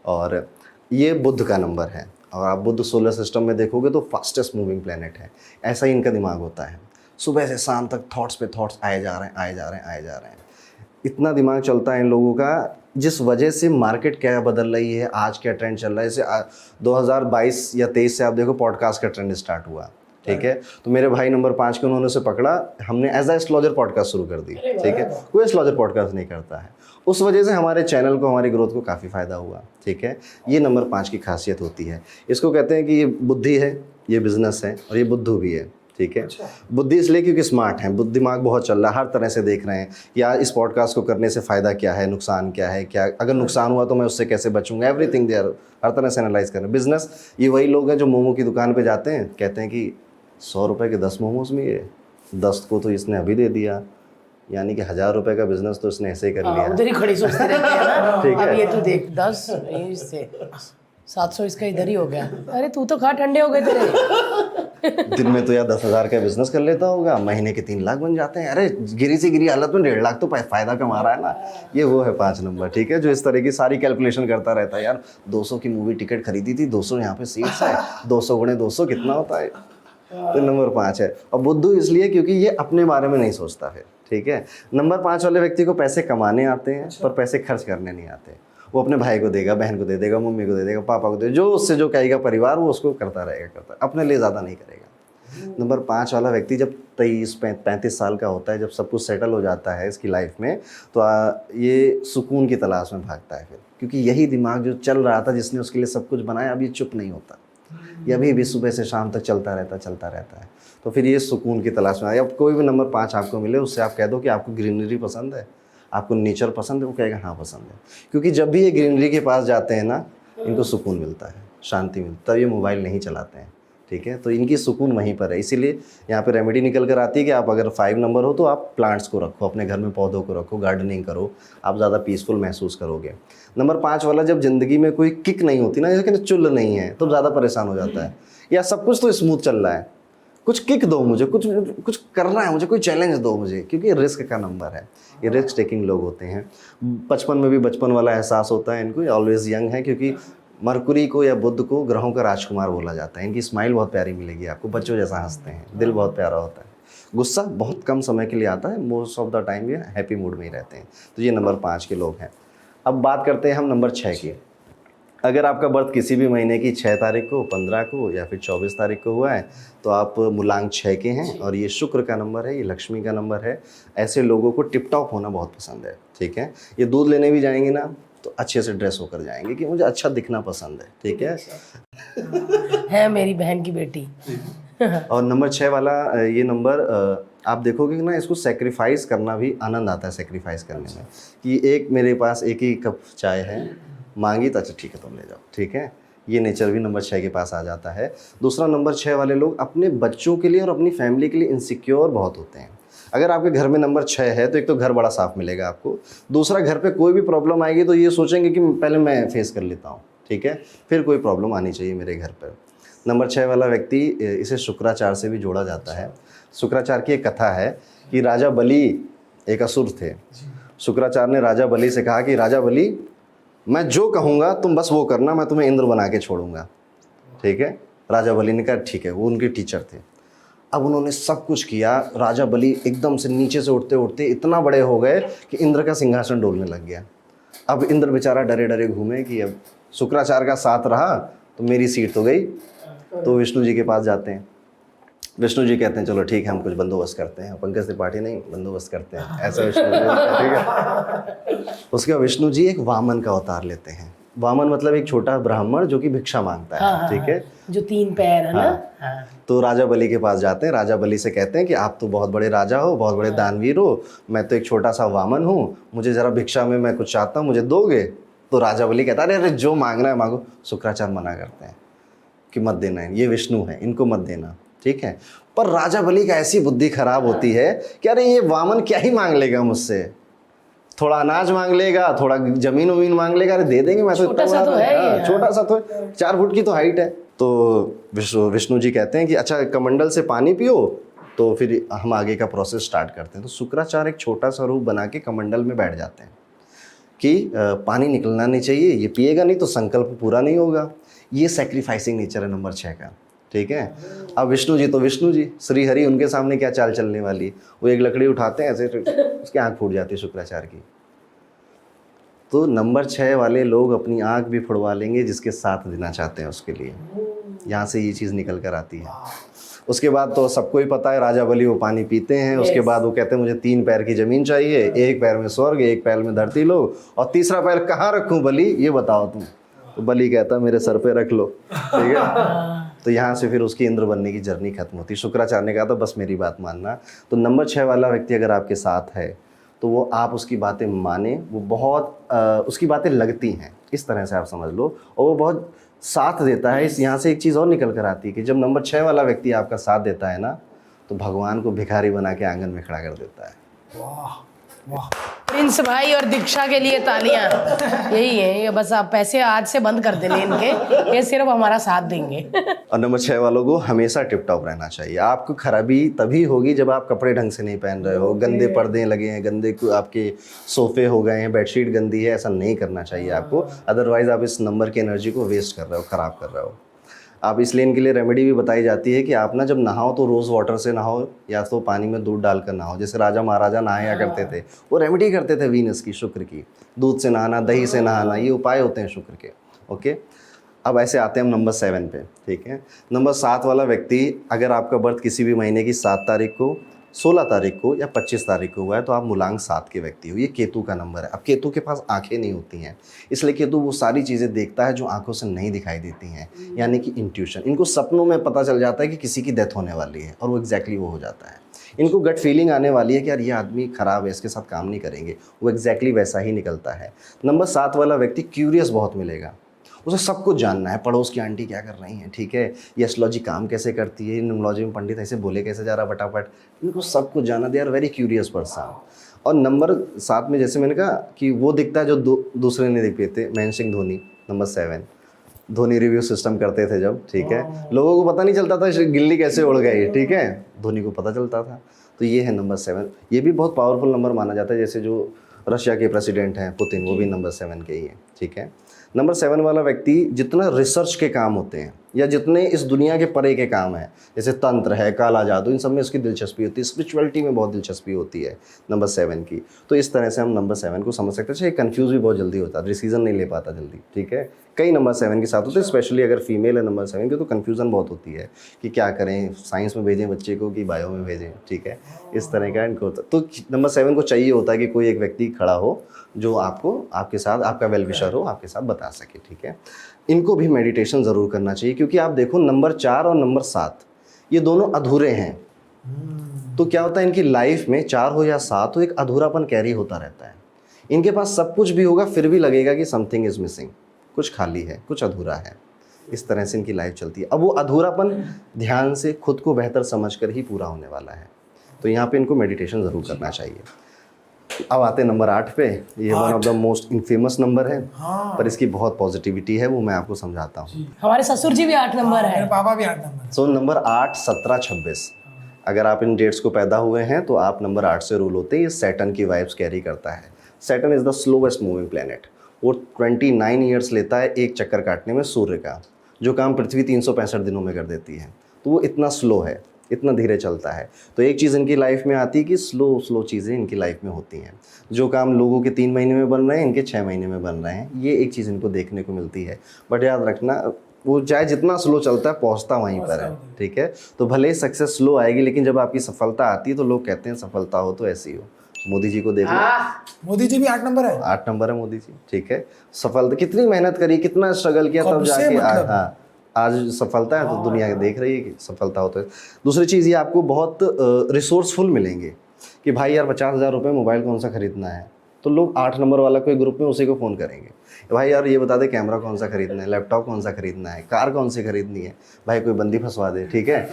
और ये बुध का नंबर है, और आप बुध सोलर सिस्टम में देखोगे तो फास्टेस्ट मूविंग प्लेनेट है। ऐसा ही इनका दिमाग होता है, सुबह से शाम तक थॉट्स पे थॉट्स आए जा रहे हैं। इतना दिमाग चलता है इन लोगों का, जिस वजह से मार्केट क्या बदल रही है, आज क्या ट्रेंड चल रहा है। जैसे 2022 या 23 से आप देखो पॉडकास्ट का ट्रेंड स्टार्ट हुआ, ठीक है। तो मेरे भाई नंबर 5 के उन्होंने उसे पकड़ा, हमने एज अ एस्ट्रोलॉजर पॉडकास्ट शुरू कर दी, ठीक है। कोई एस्ट्रोलॉजर पॉडकास्ट नहीं करता है, उस वजह से हमारे चैनल को, हमारी ग्रोथ को काफ़ी फ़ायदा हुआ, ठीक है। ये नंबर 5 की खासियत होती है। इसको कहते हैं कि ये बुद्धि है, ये बिजनेस है, और ये बुद्धू भी है, ठीक है। बुद्धि इसलिए क्योंकि स्मार्ट है, बुद्धि दिमाग बहुत चल रहा है, हर तरह से देख रहे हैं या इस पॉडकास्ट को करने से फ़ायदा क्या है, नुकसान क्या है, क्या अगर नुकसान हुआ तो मैं उससे कैसे बचूंगा, एवरीथिंग दे हर तरह से एनालाइज कर रहे हैं। बिजनेस ये वही लोग हैं जो मोमो की दुकान पे जाते हैं, कहते हैं कि 100 रुपये के 10 मोमोज में, ये 10 को तो इसने अभी दे दिया, यानी कि 1000 रुपये का बिजनेस तो इसने ऐसे ही कर लिया। उधर ही खड़ी सोचते रहते हैं ना, ठीक है। अब ये तू देख 10 इससे 700 इसका इधर ही हो गया। अरे तू तो खा ठंडे हो गए तेरे। दिन में तो यार 10,000 का बिजनेस कर लेता होगा, महीने के 3 लाख बन जाते हैं। अरे गिरी से गिरी हालत में 1.5 लाख तो फायदा कमा रहा है ना। ये वो है 5 नंबर, ठीक है, जो इस तरह की सारी कैलकुलेशन करता रहता है। यार 200 की मूवी टिकट खरीदी थी, 200 यहाँ पे सीट्स है, 200 गुणे 200 कितना होता है। तो नंबर 5 है। और बुद्धू इसलिए क्योंकि ये अपने बारे में नहीं सोचता है, ठीक है। नंबर 5 वाले व्यक्ति को पैसे कमाने आते हैं, पर पैसे खर्च करने नहीं आते। वो अपने भाई को देगा, बहन को दे देगा, मम्मी को दे देगा, पापा को दे देगा, जो उससे जो कहेगा परिवार वो उसको करता रहेगा, अपने लिए ज़्यादा नहीं करेगा। नंबर 5 वाला व्यक्ति जब 23-35 साल का होता है, जब सब कुछ सेटल हो जाता है इसकी लाइफ में, तो ये सुकून की तलाश में भागता है फिर, क्योंकि यही दिमाग जो चल रहा था, जिसने उसके लिए सब कुछ बनाया, अब ये चुप नहीं होता, ये अभी भी सुबह से शाम तक चलता रहता है। तो फिर ये सुकून की तलाश में आया। अब कोई भी नंबर 5 आपको मिले, उससे आप कह दो कि आपको ग्रीनरी पसंद है, आपको नेचर पसंद है, वो कहेगा हाँ पसंद है। क्योंकि जब भी ये ग्रीनरी के पास जाते हैं ना, इनको सुकून मिलता है, शांति मिलती है, तब ये मोबाइल नहीं चलाते हैं, ठीक है। तो इनकी सुकून वहीं पर है। इसीलिए यहाँ पे रेमेडी निकल कर आती है कि आप अगर 5 नंबर हो तो आप प्लांट्स को रखो, अपने घर में पौधों को रखो, गार्डनिंग करो, आप ज़्यादा पीसफुल महसूस करोगे। नंबर 5 वाला जब ज़िंदगी में कोई किक नहीं होती ना, जैसे कि चुल नहीं है, तो ज़्यादा परेशान हो जाता है। या सब कुछ तो स्मूथ चल रहा है, कुछ किक दो मुझे, कुछ करना है मुझे, कोई चैलेंज दो मुझे, क्योंकि रिस्क का नंबर है। ये रिस्क टेकिंग लोग होते हैं। बचपन में भी बचपन वाला एहसास होता है इनको, ऑलवेज यंग है, क्योंकि मरकुरी को या बुध को ग्रहों का राजकुमार बोला जाता है। इनकी स्माइल बहुत प्यारी मिलेगी आपको, बच्चों जैसा हंसते हैं, दिल बहुत प्यारा होता है। गुस्सा बहुत कम समय के लिए आता है, मोस्ट ऑफ द टाइम ये हैप्पी मूड में ही रहते हैं। तो ये नंबर 5 के लोग हैं। अब बात करते हैं हम नंबर 6 की। अगर आपका बर्थ किसी भी महीने की 6 तारीख को, 15 को या फिर 24 तारीख को हुआ है, तो आप मूलांक 6 के हैं, और ये शुक्र का नंबर है, ये लक्ष्मी का नंबर है। ऐसे लोगों को टिप टॉप होना बहुत पसंद है, ठीक है। ये दूध लेने भी जाएंगे ना, तो अच्छे से ड्रेस होकर जाएंगे कि मुझे अच्छा दिखना पसंद है, ठीक है मेरी बहन की बेटी। और नंबर 6 वाला ये नंबर आप देखोगे कि ना, इसको सेक्रीफाइस करना भी आनंद आता है, सेक्रीफाइस करने में। कि एक मेरे पास एक ही कप चाय है, मांगी तो अच्छा ठीक है तुम ले जाओ, ठीक है। ये नेचर भी नंबर 6 के पास आ जाता है। दूसरा, नंबर 6 वाले लोग अपने बच्चों के लिए और अपनी फैमिली के लिए इनसिक्योर बहुत होते हैं। अगर आपके घर में नंबर 6 है तो एक तो घर बड़ा साफ मिलेगा आपको, दूसरा घर पे कोई भी प्रॉब्लम आएगी तो ये सोचेंगे कि पहले मैं फेस कर लेता हूँ, ठीक है, फिर कोई प्रॉब्लम आनी चाहिए मेरे घर पर। नंबर 6 वाला व्यक्ति, इसे शुक्राचार से भी जोड़ा जाता है। शुक्राचार की एक कथा है कि राजा बलि एक असुर थे। शुक्राचार्य ने राजा बलि से कहा कि राजा बलि, मैं जो कहूँगा तुम बस वो करना, मैं तुम्हें इंद्र बना के छोड़ूंगा, ठीक है। राजा बलि ने कहा ठीक है, वो उनके टीचर थे। अब उन्होंने सब कुछ किया। राजा बलि एकदम से नीचे से उठते उठते इतना बड़े हो गए कि इंद्र का सिंहासन डोलने लग गया। अब इंद्र बेचारा डरे डरे घूमे कि अब शुक्राचार्य का साथ रहा तो मेरी सीट तो गई। तो विष्णु जी के पास जाते हैं, विष्णु जी कहते हैं चलो ठीक है हम कुछ बंदोबस्त करते हैं। पंकज त्रिपाठी नहीं, बंदोबस्त करते हैं, ऐसा विष्णु जी बोलते हैं, ठीक है। उसके बाद विष्णु जी एक वामन का अवतार लेते हैं। वामन मतलब एक छोटा ब्राह्मण जो कि भिक्षा मांगता है, ठीक है, जो 3 पैर है ना। हाँ। तो राजा बलि के पास जाते हैं। राजा बलि से कहते हैं कि आप तो बहुत बड़े राजा हो, बहुत बड़े दानवीर हो, मैं तो एक छोटा सा वामन हूँ, मुझे जरा भिक्षा में मैं कुछ चाहता हूँ, मुझे दोगे? तो राजा बलि कहता है अरे जो मांगना है मांगो। शुक्राचार्य मना करते हैं कि मत देना है, ये विष्णु है, इनको मत देना, ठीक है। पर राजा बलि का ऐसी बुद्धि खराब होती है कि अरे ये वामन क्या ही मांग लेगा मुझसे, थोड़ा अनाज मांग लेगा, थोड़ा जमीन वमीन मांग लेगा, अरे दे देंगे, मैं तो छोटा इतना सा तो बड़ा है हाँ, ये, छोटा सा तो है, 4 फुट की तो हाइट है। तो विष्णु जी कहते हैं कि अच्छा कमंडल से पानी पियो, तो फिर हम आगे का प्रोसेस स्टार्ट करते हैं। तो शुक्राचार्य एक छोटा सा रूप बना के कमंडल में बैठ जाते हैं कि पानी निकलना नहीं चाहिए, ये पिएगा नहीं तो संकल्प पूरा नहीं होगा। ये सैक्रिफाइसिंग नेचर है नंबर 6 का, ठीक है। अब विष्णु जी तो विष्णु जी, श्री हरि, उनके सामने क्या चाल चलने वाली। वो एक लकड़ी उठाते हैं ऐसे, उसकी आँख फूट जाती है शुक्राचार्य की। तो नंबर 6 वाले लोग अपनी आँख भी फुड़वा लेंगे जिसके साथ देना चाहते हैं उसके लिए। यहाँ से ये चीज़ निकल कर आती है। उसके बाद तो सबको ही पता है राजा बलि वो पानी पीते हैं। उसके बाद वो कहते हैं मुझे 3 पैर की ज़मीन चाहिए, 1 पैर में स्वर्ग, 1 पैर में धरती लो, और तीसरा पैर कहाँ रखूँ बलि, ये बताओ तुम। तो बलि कहता है मेरे सर पे रख लो, ठीक है। तो यहाँ से फिर उसकी इंद्र बनने की जर्नी खत्म होती है। शुक्राचार्य ने कहा था बस मेरी बात मानना। तो नंबर 6 वाला व्यक्ति अगर आपके साथ है तो वो आप उसकी बातें माने, वो बहुत उसकी बातें लगती हैं, इस तरह से आप समझ लो, और वो बहुत साथ देता है। इस यहाँ से एक चीज़ और निकल कर आती है कि जब नंबर 6 वाला व्यक्ति आपका साथ देता है ना, तो भगवान को भिखारी बना के आंगन में खड़ा कर देता है। वाह वाह। प्रिंस भाई और दीक्षा के लिए तालियां। यही है, ये बस आप पैसे आज से बंद कर देने इनके, ये सिर्फ हमारा साथ देंगे। और नंबर 6 वालों को हमेशा टिप टॉप रहना चाहिए। आपको खराबी तभी होगी जब आप कपड़े ढंग से नहीं पहन रहे हो, गंदे पर्दे लगे हैं, गंदे आपके सोफे हो गए हैं, बेडशीट गंदी है, ऐसा नहीं करना चाहिए आपको। अदरवाइज आप इस नंबर की एनर्जी को वेस्ट कर रहे हो, ख़राब कर रहे हो आप। इसलिए इनके लिए रेमेडी भी बताई जाती है कि आप ना जब नहाओ तो रोज़ वाटर से नहाओ, या तो पानी में दूध डालकर नहाओ। जैसे राजा महाराजा नहाया करते थे, वो रेमेडी करते थे वीनस की, शुक्र की। दूध से नहाना, दही से नहाना, ये उपाय होते हैं शुक्र के। ओके, अब ऐसे आते हैं हम नंबर 7 पे, ठीक है। नंबर 7 वाला व्यक्ति, अगर आपका बर्थ किसी भी महीने की 7 तारीख को, 16 तारीख को या 25 तारीख को हुआ है तो आप मूलांक 7 के व्यक्ति हो। ये केतु का नंबर है। अब केतु के पास आंखें नहीं होती हैं, इसलिए केतु वो सारी चीज़ें देखता है जो आंखों से नहीं दिखाई देती हैं, यानी कि इंट्यूशन। इनको सपनों में पता चल जाता है कि किसी की डेथ होने वाली है, और वो एग्जैक्टली वो हो जाता है। इनको गट फीलिंग आने वाली है कि यार ये आदमी ख़राब है, इसके साथ काम नहीं करेंगे, वो एग्जैक्टली वैसा ही निकलता है। नंबर 7 वाला व्यक्ति क्यूरियस बहुत मिलेगा, उसे सब कुछ जानना है, पड़ोस की आंटी क्या कर रही हैं, ठीक है, ये एस्ट्रोलॉजी काम कैसे करती है, न्यूमरोलॉजी में पंडित ऐसे बोले कैसे जा रहा फटाफट, इनको सब कुछ जानना। They are very curious person. और नंबर 7 में जैसे मैंने कहा कि वो दिखता है जो दूसरे नहीं दिख पाते। Mahendra Singh Dhoni, number 7, Dhoni review system करते थे जब, ठीक है, लोगों को पता नहीं चलता था गिल्ली कैसे उड़ गई, ठीक है, धोनी को पता चलता था। तो ये है नंबर 7। ये भी बहुत पावरफुल नंबर माना जाता है। जैसे जो रशिया के प्रेसिडेंट हैं पुतिन, वो भी नंबर 7 के ही हैं, ठीक है। नंबर 7 वाला व्यक्ति जितना रिसर्च के काम होते हैं या जितने इस दुनिया के परे के काम हैं, जैसे तंत्र है, काला जादू, इन सब में उसकी दिलचस्पी होती है, स्पिरिचुअलिटी में बहुत दिलचस्पी होती है नंबर 7 की। तो इस तरह से हम नंबर 7 को समझ सकते हैं। कंफ्यूज भी बहुत जल्दी होता है, डिसीजन नहीं ले पाता जल्दी, ठीक है। कई नंबर 7 के साथ होते हैं, स्पेशली अगर फीमेल है नंबर 7 की, तो कन्फ्यूज़न बहुत होती है कि क्या करें, साइंस में भेजें बच्चे को कि बायो में भेजें, ठीक है, इस तरह का इनको होता है। तो नंबर 7 को चाहिए होता है कि कोई एक व्यक्ति खड़ा हो जो आपको, आपके साथ, आपका वेल विशर हो, आपके साथ बता सके, ठीक है। इनको भी मेडिटेशन ज़रूर करना चाहिए, क्योंकि आप देखो नंबर 4 और नंबर 7 ये दोनों अधूरे हैं। तो क्या होता है इनकी लाइफ में, 4 हो या 7 हो, एक अधूरापन कैरी होता रहता है। इनके पास सब कुछ भी होगा फिर भी लगेगा कि समथिंग इज़ मिसिंग, कुछ खाली है, कुछ अधूरा है। इस तरह से इनकी लाइफ चलती है। अब वो अधूरापन ध्यान से खुद को बेहतर समझकर ही पूरा होने वाला है। तो यहाँ पे इनको मेडिटेशन ज़रूर करना चाहिए। अब आते हैं नंबर 8 पे। ये one of the most infamous number है, पर इसकी बहुत पॉजिटिविटी है, वो मैं आपको समझाता हूँ। हमारे ससुर जी भी 8 नंबर है, मेरे पापा भी 8 नंबर। सो नंबर 8, 17, 26, अगर आप इन डेट्स को पैदा हुए हैं तो आप नंबर 8 से रूल होते हैं। ये सैटर्न की वाइब्स कैरी करता है। Saturn is the slowest moving planet. वो 29 ईयर्स लेता है एक चक्कर काटने में सूर्य का, जो काम पृथ्वी 365 दिनों में कर देती है। तो वो इतना स्लो है, इतना धीरे चलता है। तो एक चीज़ इनकी लाइफ में आती है कि स्लो चीज़ें इनकी लाइफ में होती हैं। जो काम लोगों के 3 महीने में बन रहे हैं, इनके 6 महीने में बन रहे हैं, ये एक चीज़ इनको देखने को मिलती है। बट याद रखना, वो चाहे जितना स्लो चलता है पहुंचता वहीं पर है, ठीक है। तो भले ही सक्सेस स्लो आएगी, लेकिन जब आपकी सफलता आती है तो लोग कहते हैं सफलता हो तो ऐसी हो। मोदी जी को देख लो, मोदी जी भी 8 नंबर है। 8 नंबर है मोदी जी, ठीक है। सफलता, कितनी मेहनत करी, कितना स्ट्रगल किया, तब जाके हाँ आज सफलता है। तो दुनिया देख रही है कि सफलता होता है। दूसरी चीज़, ये आपको बहुत रिसोर्सफुल मिलेंगे कि भाई यार 50,000 रुपये मोबाइल कौन सा खरीदना है, तो लोग 8 नंबर वाला कोई ग्रुप में उसी को फ़ोन करेंगे, भाई यार ये बता दे कैमरा कौन सा खरीदना है, लैपटॉप कौन सा खरीदना है, कार कौन सी खरीदनी है, भाई कोई बंदी फंसवा दे, ठीक है।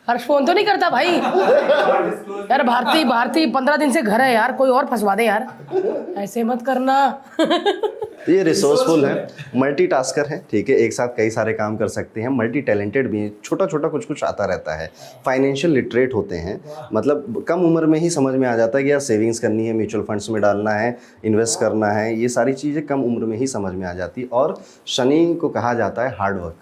हर्ष फोन तो नहीं करता भाई यार। भारती 15 दिन से घर है यार, कोई और फंसवा दे यार, ऐसे मत करना। तो ये रिसोर्सफुल है, मल्टीटास्कर है, ठीक है, एक साथ कई सारे काम कर सकते हैं, मल्टी टैलेंटेड भी हैं, छोटा छोटा कुछ आता रहता है, फाइनेंशियल लिटरेट होते हैं, मतलब कम उम्र में ही समझ में आ जाता है कि यार सेविंग्स करनी है, म्यूचुअल फंड्स में डालना है, इन्वेस्ट करना है, ये सारी चीज़ें कम उम्र में ही समझ में आ जाती। और शनि को कहा जाता है हार्ड वर्क,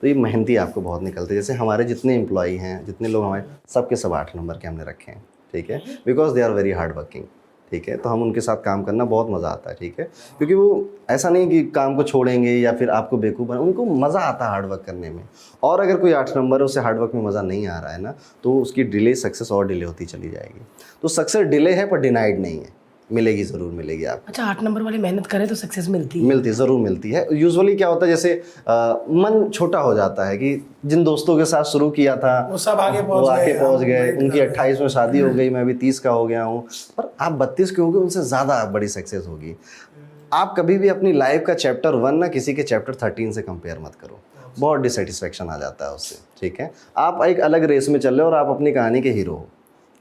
तो ये मेहनती आपको बहुत निकलते हैं। जैसे हमारे जितने एम्प्लॉई हैं, जितने लोग हमारे, सबके सब 8 नंबर के हमने रखे हैं, ठीक है, because they are very hard working, ठीक है। तो हम उनके साथ काम करना बहुत मज़ा आता है, ठीक है, क्योंकि वो ऐसा नहीं कि काम को छोड़ेंगे या फिर आपको बेवकूफ़ बना, उनको मज़ा आता है हार्ड वर्क करने में। और अगर कोई 8 नंबर है, उसे हार्ड वर्क में मज़ा नहीं आ रहा है ना, तो उसकी डिले सक्सेस और डिले होती चली जाएगी। तो सक्सेस डिले है पर डिनाइड नहीं है, मिलेगी, ज़रूर मिलेगी आपको। अच्छा, 8 नंबर वाली मेहनत करे तो सक्सेस मिलती ज़रूर मिलती है। यूजुअली क्या होता है, जैसे मन छोटा हो जाता है कि जिन दोस्तों के साथ शुरू किया था वो सब आगे पहुंच गए, उनकी 28 में शादी हो गई, मैं अभी 30 का हो गया हूँ, पर आप 32 के हो गए, उनसे ज़्यादा बड़ी सक्सेस होगी। आप कभी भी अपनी लाइफ का चैप्टर 1 ना किसी के चैप्टर 13 से कंपेयर मत करो, बहुत डिससेटिस्फेक्शन आ जाता है उससे, ठीक है। आप एक अलग रेस में चल रहे हो और आप अपनी कहानी के हीरो हो,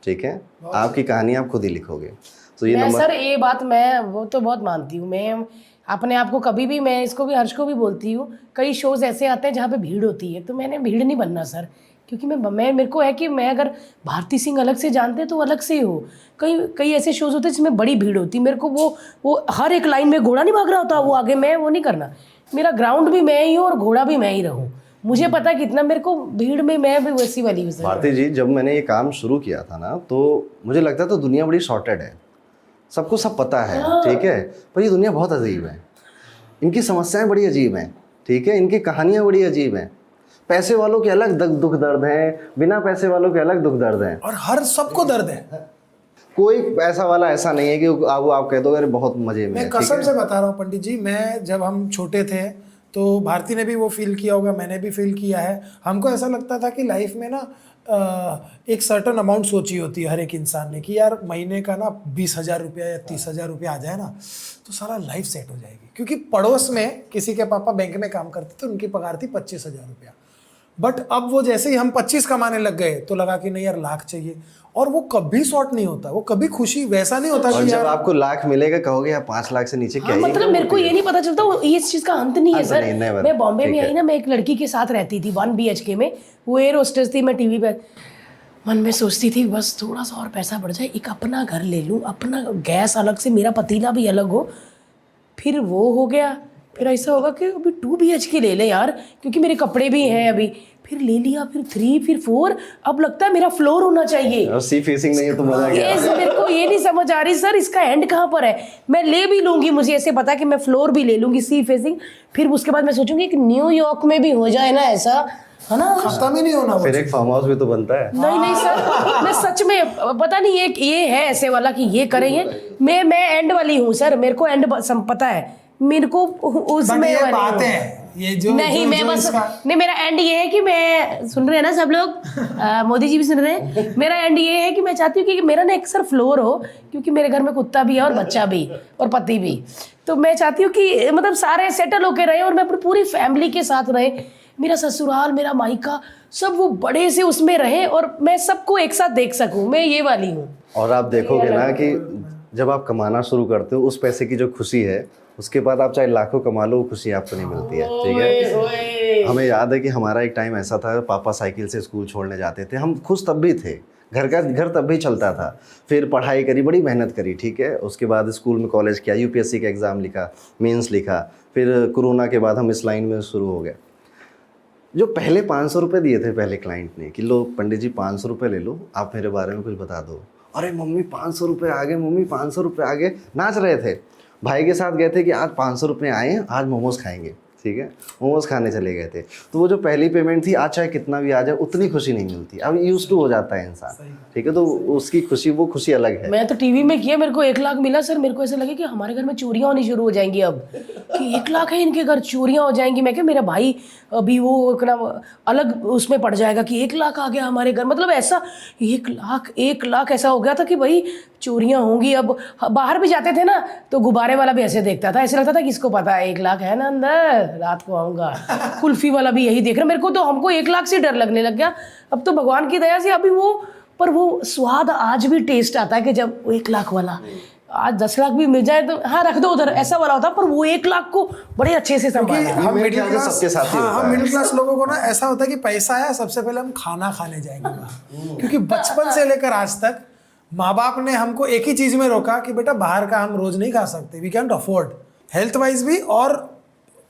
ठीक है, आपकी कहानी आप खुद ही लिखोगे। तो ये मैं सर ये बात मैं वो तो बहुत मानती हूँ। मैं अपने आप को कभी भी, मैं इसको भी हर्ष को भी बोलती हूँ, कई शोज़ ऐसे आते हैं जहाँ पे भीड़ होती है, तो मैंने भीड़ नहीं बनना सर, क्योंकि मैं मेरे को है कि मैं अगर भारती सिंह अलग से जानते हैं तो अलग से ही हो। कई ऐसे शोज़ होते हैं जिसमें बड़ी भीड़ होती है, मेरे को वो हर एक लाइन में घोड़ा नहीं भाग रहा होता, वो आगे मैं वो नहीं करना, मेरा ग्राउंड भी मैं ही हूँ और घोड़ा भी मैं ही रहूँ। मुझे पता है कितना मेरे को भीड़ में मैं भी वैसी वाली हूँ। भारती जी, जब मैंने ये काम शुरू किया था ना, तो मुझे लगता था दुनिया बड़ी शॉर्टेड है, सबको सब पता है, ठीक है, पर ये दुनिया बहुत अजीब है, इनकी समस्याएं बड़ी अजीब हैं, ठीक है, इनकी कहानियां बड़ी अजीब हैं। पैसे वालों के अलग दुख दर्द हैं, बिना पैसे वालों के अलग दुख दर्द हैं, और हर सबको दर्द है। कोई पैसा वाला ऐसा नहीं है कि आप कह दो अरे बहुत मजे में। मैं कसम से बता रहा हूँ पंडित जी, मैं जब हम छोटे थे तो भारती ने भी वो फील किया होगा, मैंने भी फील किया है। हमको ऐसा लगता था कि लाइफ में ना एक सर्टन अमाउंट सोची होती है हर एक इंसान ने कि यार महीने का ना 20,000 रुपया या 30,000 रुपया आ जाए ना तो सारा लाइफ सेट हो जाएगी। क्योंकि पड़ोस में किसी के पापा बैंक में काम करते थे, उनकी पगार थी 25,000 रुपया, बट अब वो जैसे ही हम 25 कमाने लग गए तो लगा कि नहीं यार लाख चाहिए, और वो कभी शॉर्ट नहीं होता, वो कभी खुशी वैसा नहीं होता और कि जब यार आपको लाख मिलेगा कहोगे यार 5 लाख से नीचे क्या ही मतलब मेरे को ये नहीं पता चलता ये इस चीज का अंत नहीं है सर। never। मैं बॉम्बे में ठीक आई ना, मैं एक लड़की के साथ रहती थी 1 BHK में, वो एयर होस्टेस थी। मैं टीवी पे मन में सोचती थी बस थोड़ा सा और पैसा बढ़ जाए, एक अपना घर ले लूँ, अपना गैस अलग से, मेरा पतीला भी अलग हो, फिर वो हो गया। फिर ऐसा होगा कि अभी 2 BHK ले ले यार, क्योंकि मेरे कपड़े भी हैं अभी, फिर ले लिया, फिर 3, फिर 4, अब लगता है मेरा फ्लोर होना चाहिए। और सी फेसिंग नहीं है तो मजा गया। ये मेरे को ये नहीं समझ आ रही सर, इसका एंड कहाँ पर है। मैं ले भी लूंगी, मुझे ऐसे पता कि मैं फ्लोर भी ले लूंगी सी फेसिंग, फिर उसके बाद मैं सोचूंगी कि न्यूयॉर्क में भी हो जाए ना ऐसा, है ना, खत्म ही नहीं होना वो। फिर एक फार्म हाउस भी तो बनता है। नहीं सर, मैं सच में पता नहीं ये है ऐसे वाला कि ये करेंगे। मैं एंड वाली हूँ सर, मेरे को एंड पता है, मेरे को उसमें ये बात है, ये जो नहीं जो, मैं जो बस नहीं, मेरा एंड ये है कि मैं, सुन रहे हैं ना सब लोग, मोदी जी भी सुन रहे हैं, मेरा एंड ये है कि मैं चाहती हूँ कि मेरा ना एक सर फ्लोर हो, क्योंकि मेरे घर में कुत्ता भी है और बच्चा भी और पति भी, तो मैं चाहती हूँ कि मतलब सारे सेटल होके रहे और मैं अपनी पूरी फैमिली के साथ रहे, मेरा ससुराल, मेरा मायका, सब वो बड़े से उसमें रहे और मैं सबको एक साथ देख सकूं, मैं ये वाली हूँ। और आप देखोगे ना कि जब आप कमाना शुरू करते हो, उस पैसे की जो खुशी है, उसके बाद आप चाहे लाखों कमा लो, वो खुशी आपको नहीं मिलती है, ठीक है। हमें याद है कि हमारा एक टाइम ऐसा था, पापा साइकिल से स्कूल छोड़ने जाते थे, हम खुश तब भी थे, घर तब भी चलता था, फिर पढ़ाई करी, बड़ी मेहनत करी, ठीक है। उसके बाद स्कूल में कॉलेज किया, UPSC का एग्ज़ाम लिखा, मेंस लिखा, फिर कोरोना के बाद हम इस लाइन में शुरू हो गए। जो पहले 500 रुपये दिए थे पहले क्लाइंट ने कि लो पंडित जी 500 रुपये ले लो, आप मेरे बारे में कुछ बता दो। अरे मम्मी 500 रुपये आ गए, मम्मी 500 रुपये आ गए, नाच रहे थे। भाई के साथ गए थे कि आज 500 रुपये आए हैं, आज मोमोज खाएंगे, ठीक है, मोमोज खाने चले गए थे। तो वो जो पहली पेमेंट थी, आज चाहे कितना भी आ जाए उतनी खुशी नहीं मिलती, अब यूज टू हो जाता है इंसान, ठीक है, तो उसकी खुशी, वो खुशी अलग है। मैं तो टीवी में किया, मेरे को 1 लाख मिला सर, मेरे को ऐसा लगे कि हमारे घर में चोरियां होनी शुरू हो जाएंगी अब, कि 1 लाख है इनके घर, चोरियां हो जाएंगी। मैं क्या, मेरा भाई अभी वो अलग उसमें पड़ जाएगा कि 1 लाख आ गया हमारे घर, मतलब ऐसा 1 लाख ऐसा हो गया था कि भाई चोरियां होंगी। अब बाहर भी जाते थे ना तो गुब्बारे वाला भी ऐसे देखता था, ऐसे लगता था कि इसको पता है 1 लाख है ना अंदर, रात को आऊंगा। कुल्फी वाला भी यही देख रहा, मेरे को तो, हमको 1 लाख से डर लगने लग गया। अब तो भगवान की दया से अभी वो, पर वो स्वाद आज भी टेस्ट आता है कि जब 1 लाख वाला, आज 10 लाख भी मिल जाए तो हाँ रख दो उधर, ऐसा वाला होता, पर वो 1 लाख को बड़े अच्छे से संभाला। हम मेरे मिडिल ख्याल से क्लास, सबके साथ ही हाँ, होता हम है। मिडिल क्लास लोगों को ना ऐसा होता है कि पैसा है, सबसे पहले हम खाना खाने जाएंगे बाहर। क्योंकि बचपन से लेकर आज तक माँ बाप ने हमको एक ही चीज में रोका कि बेटा बाहर का हम रोज नहीं खा सकते, we can't afford, health wise भी और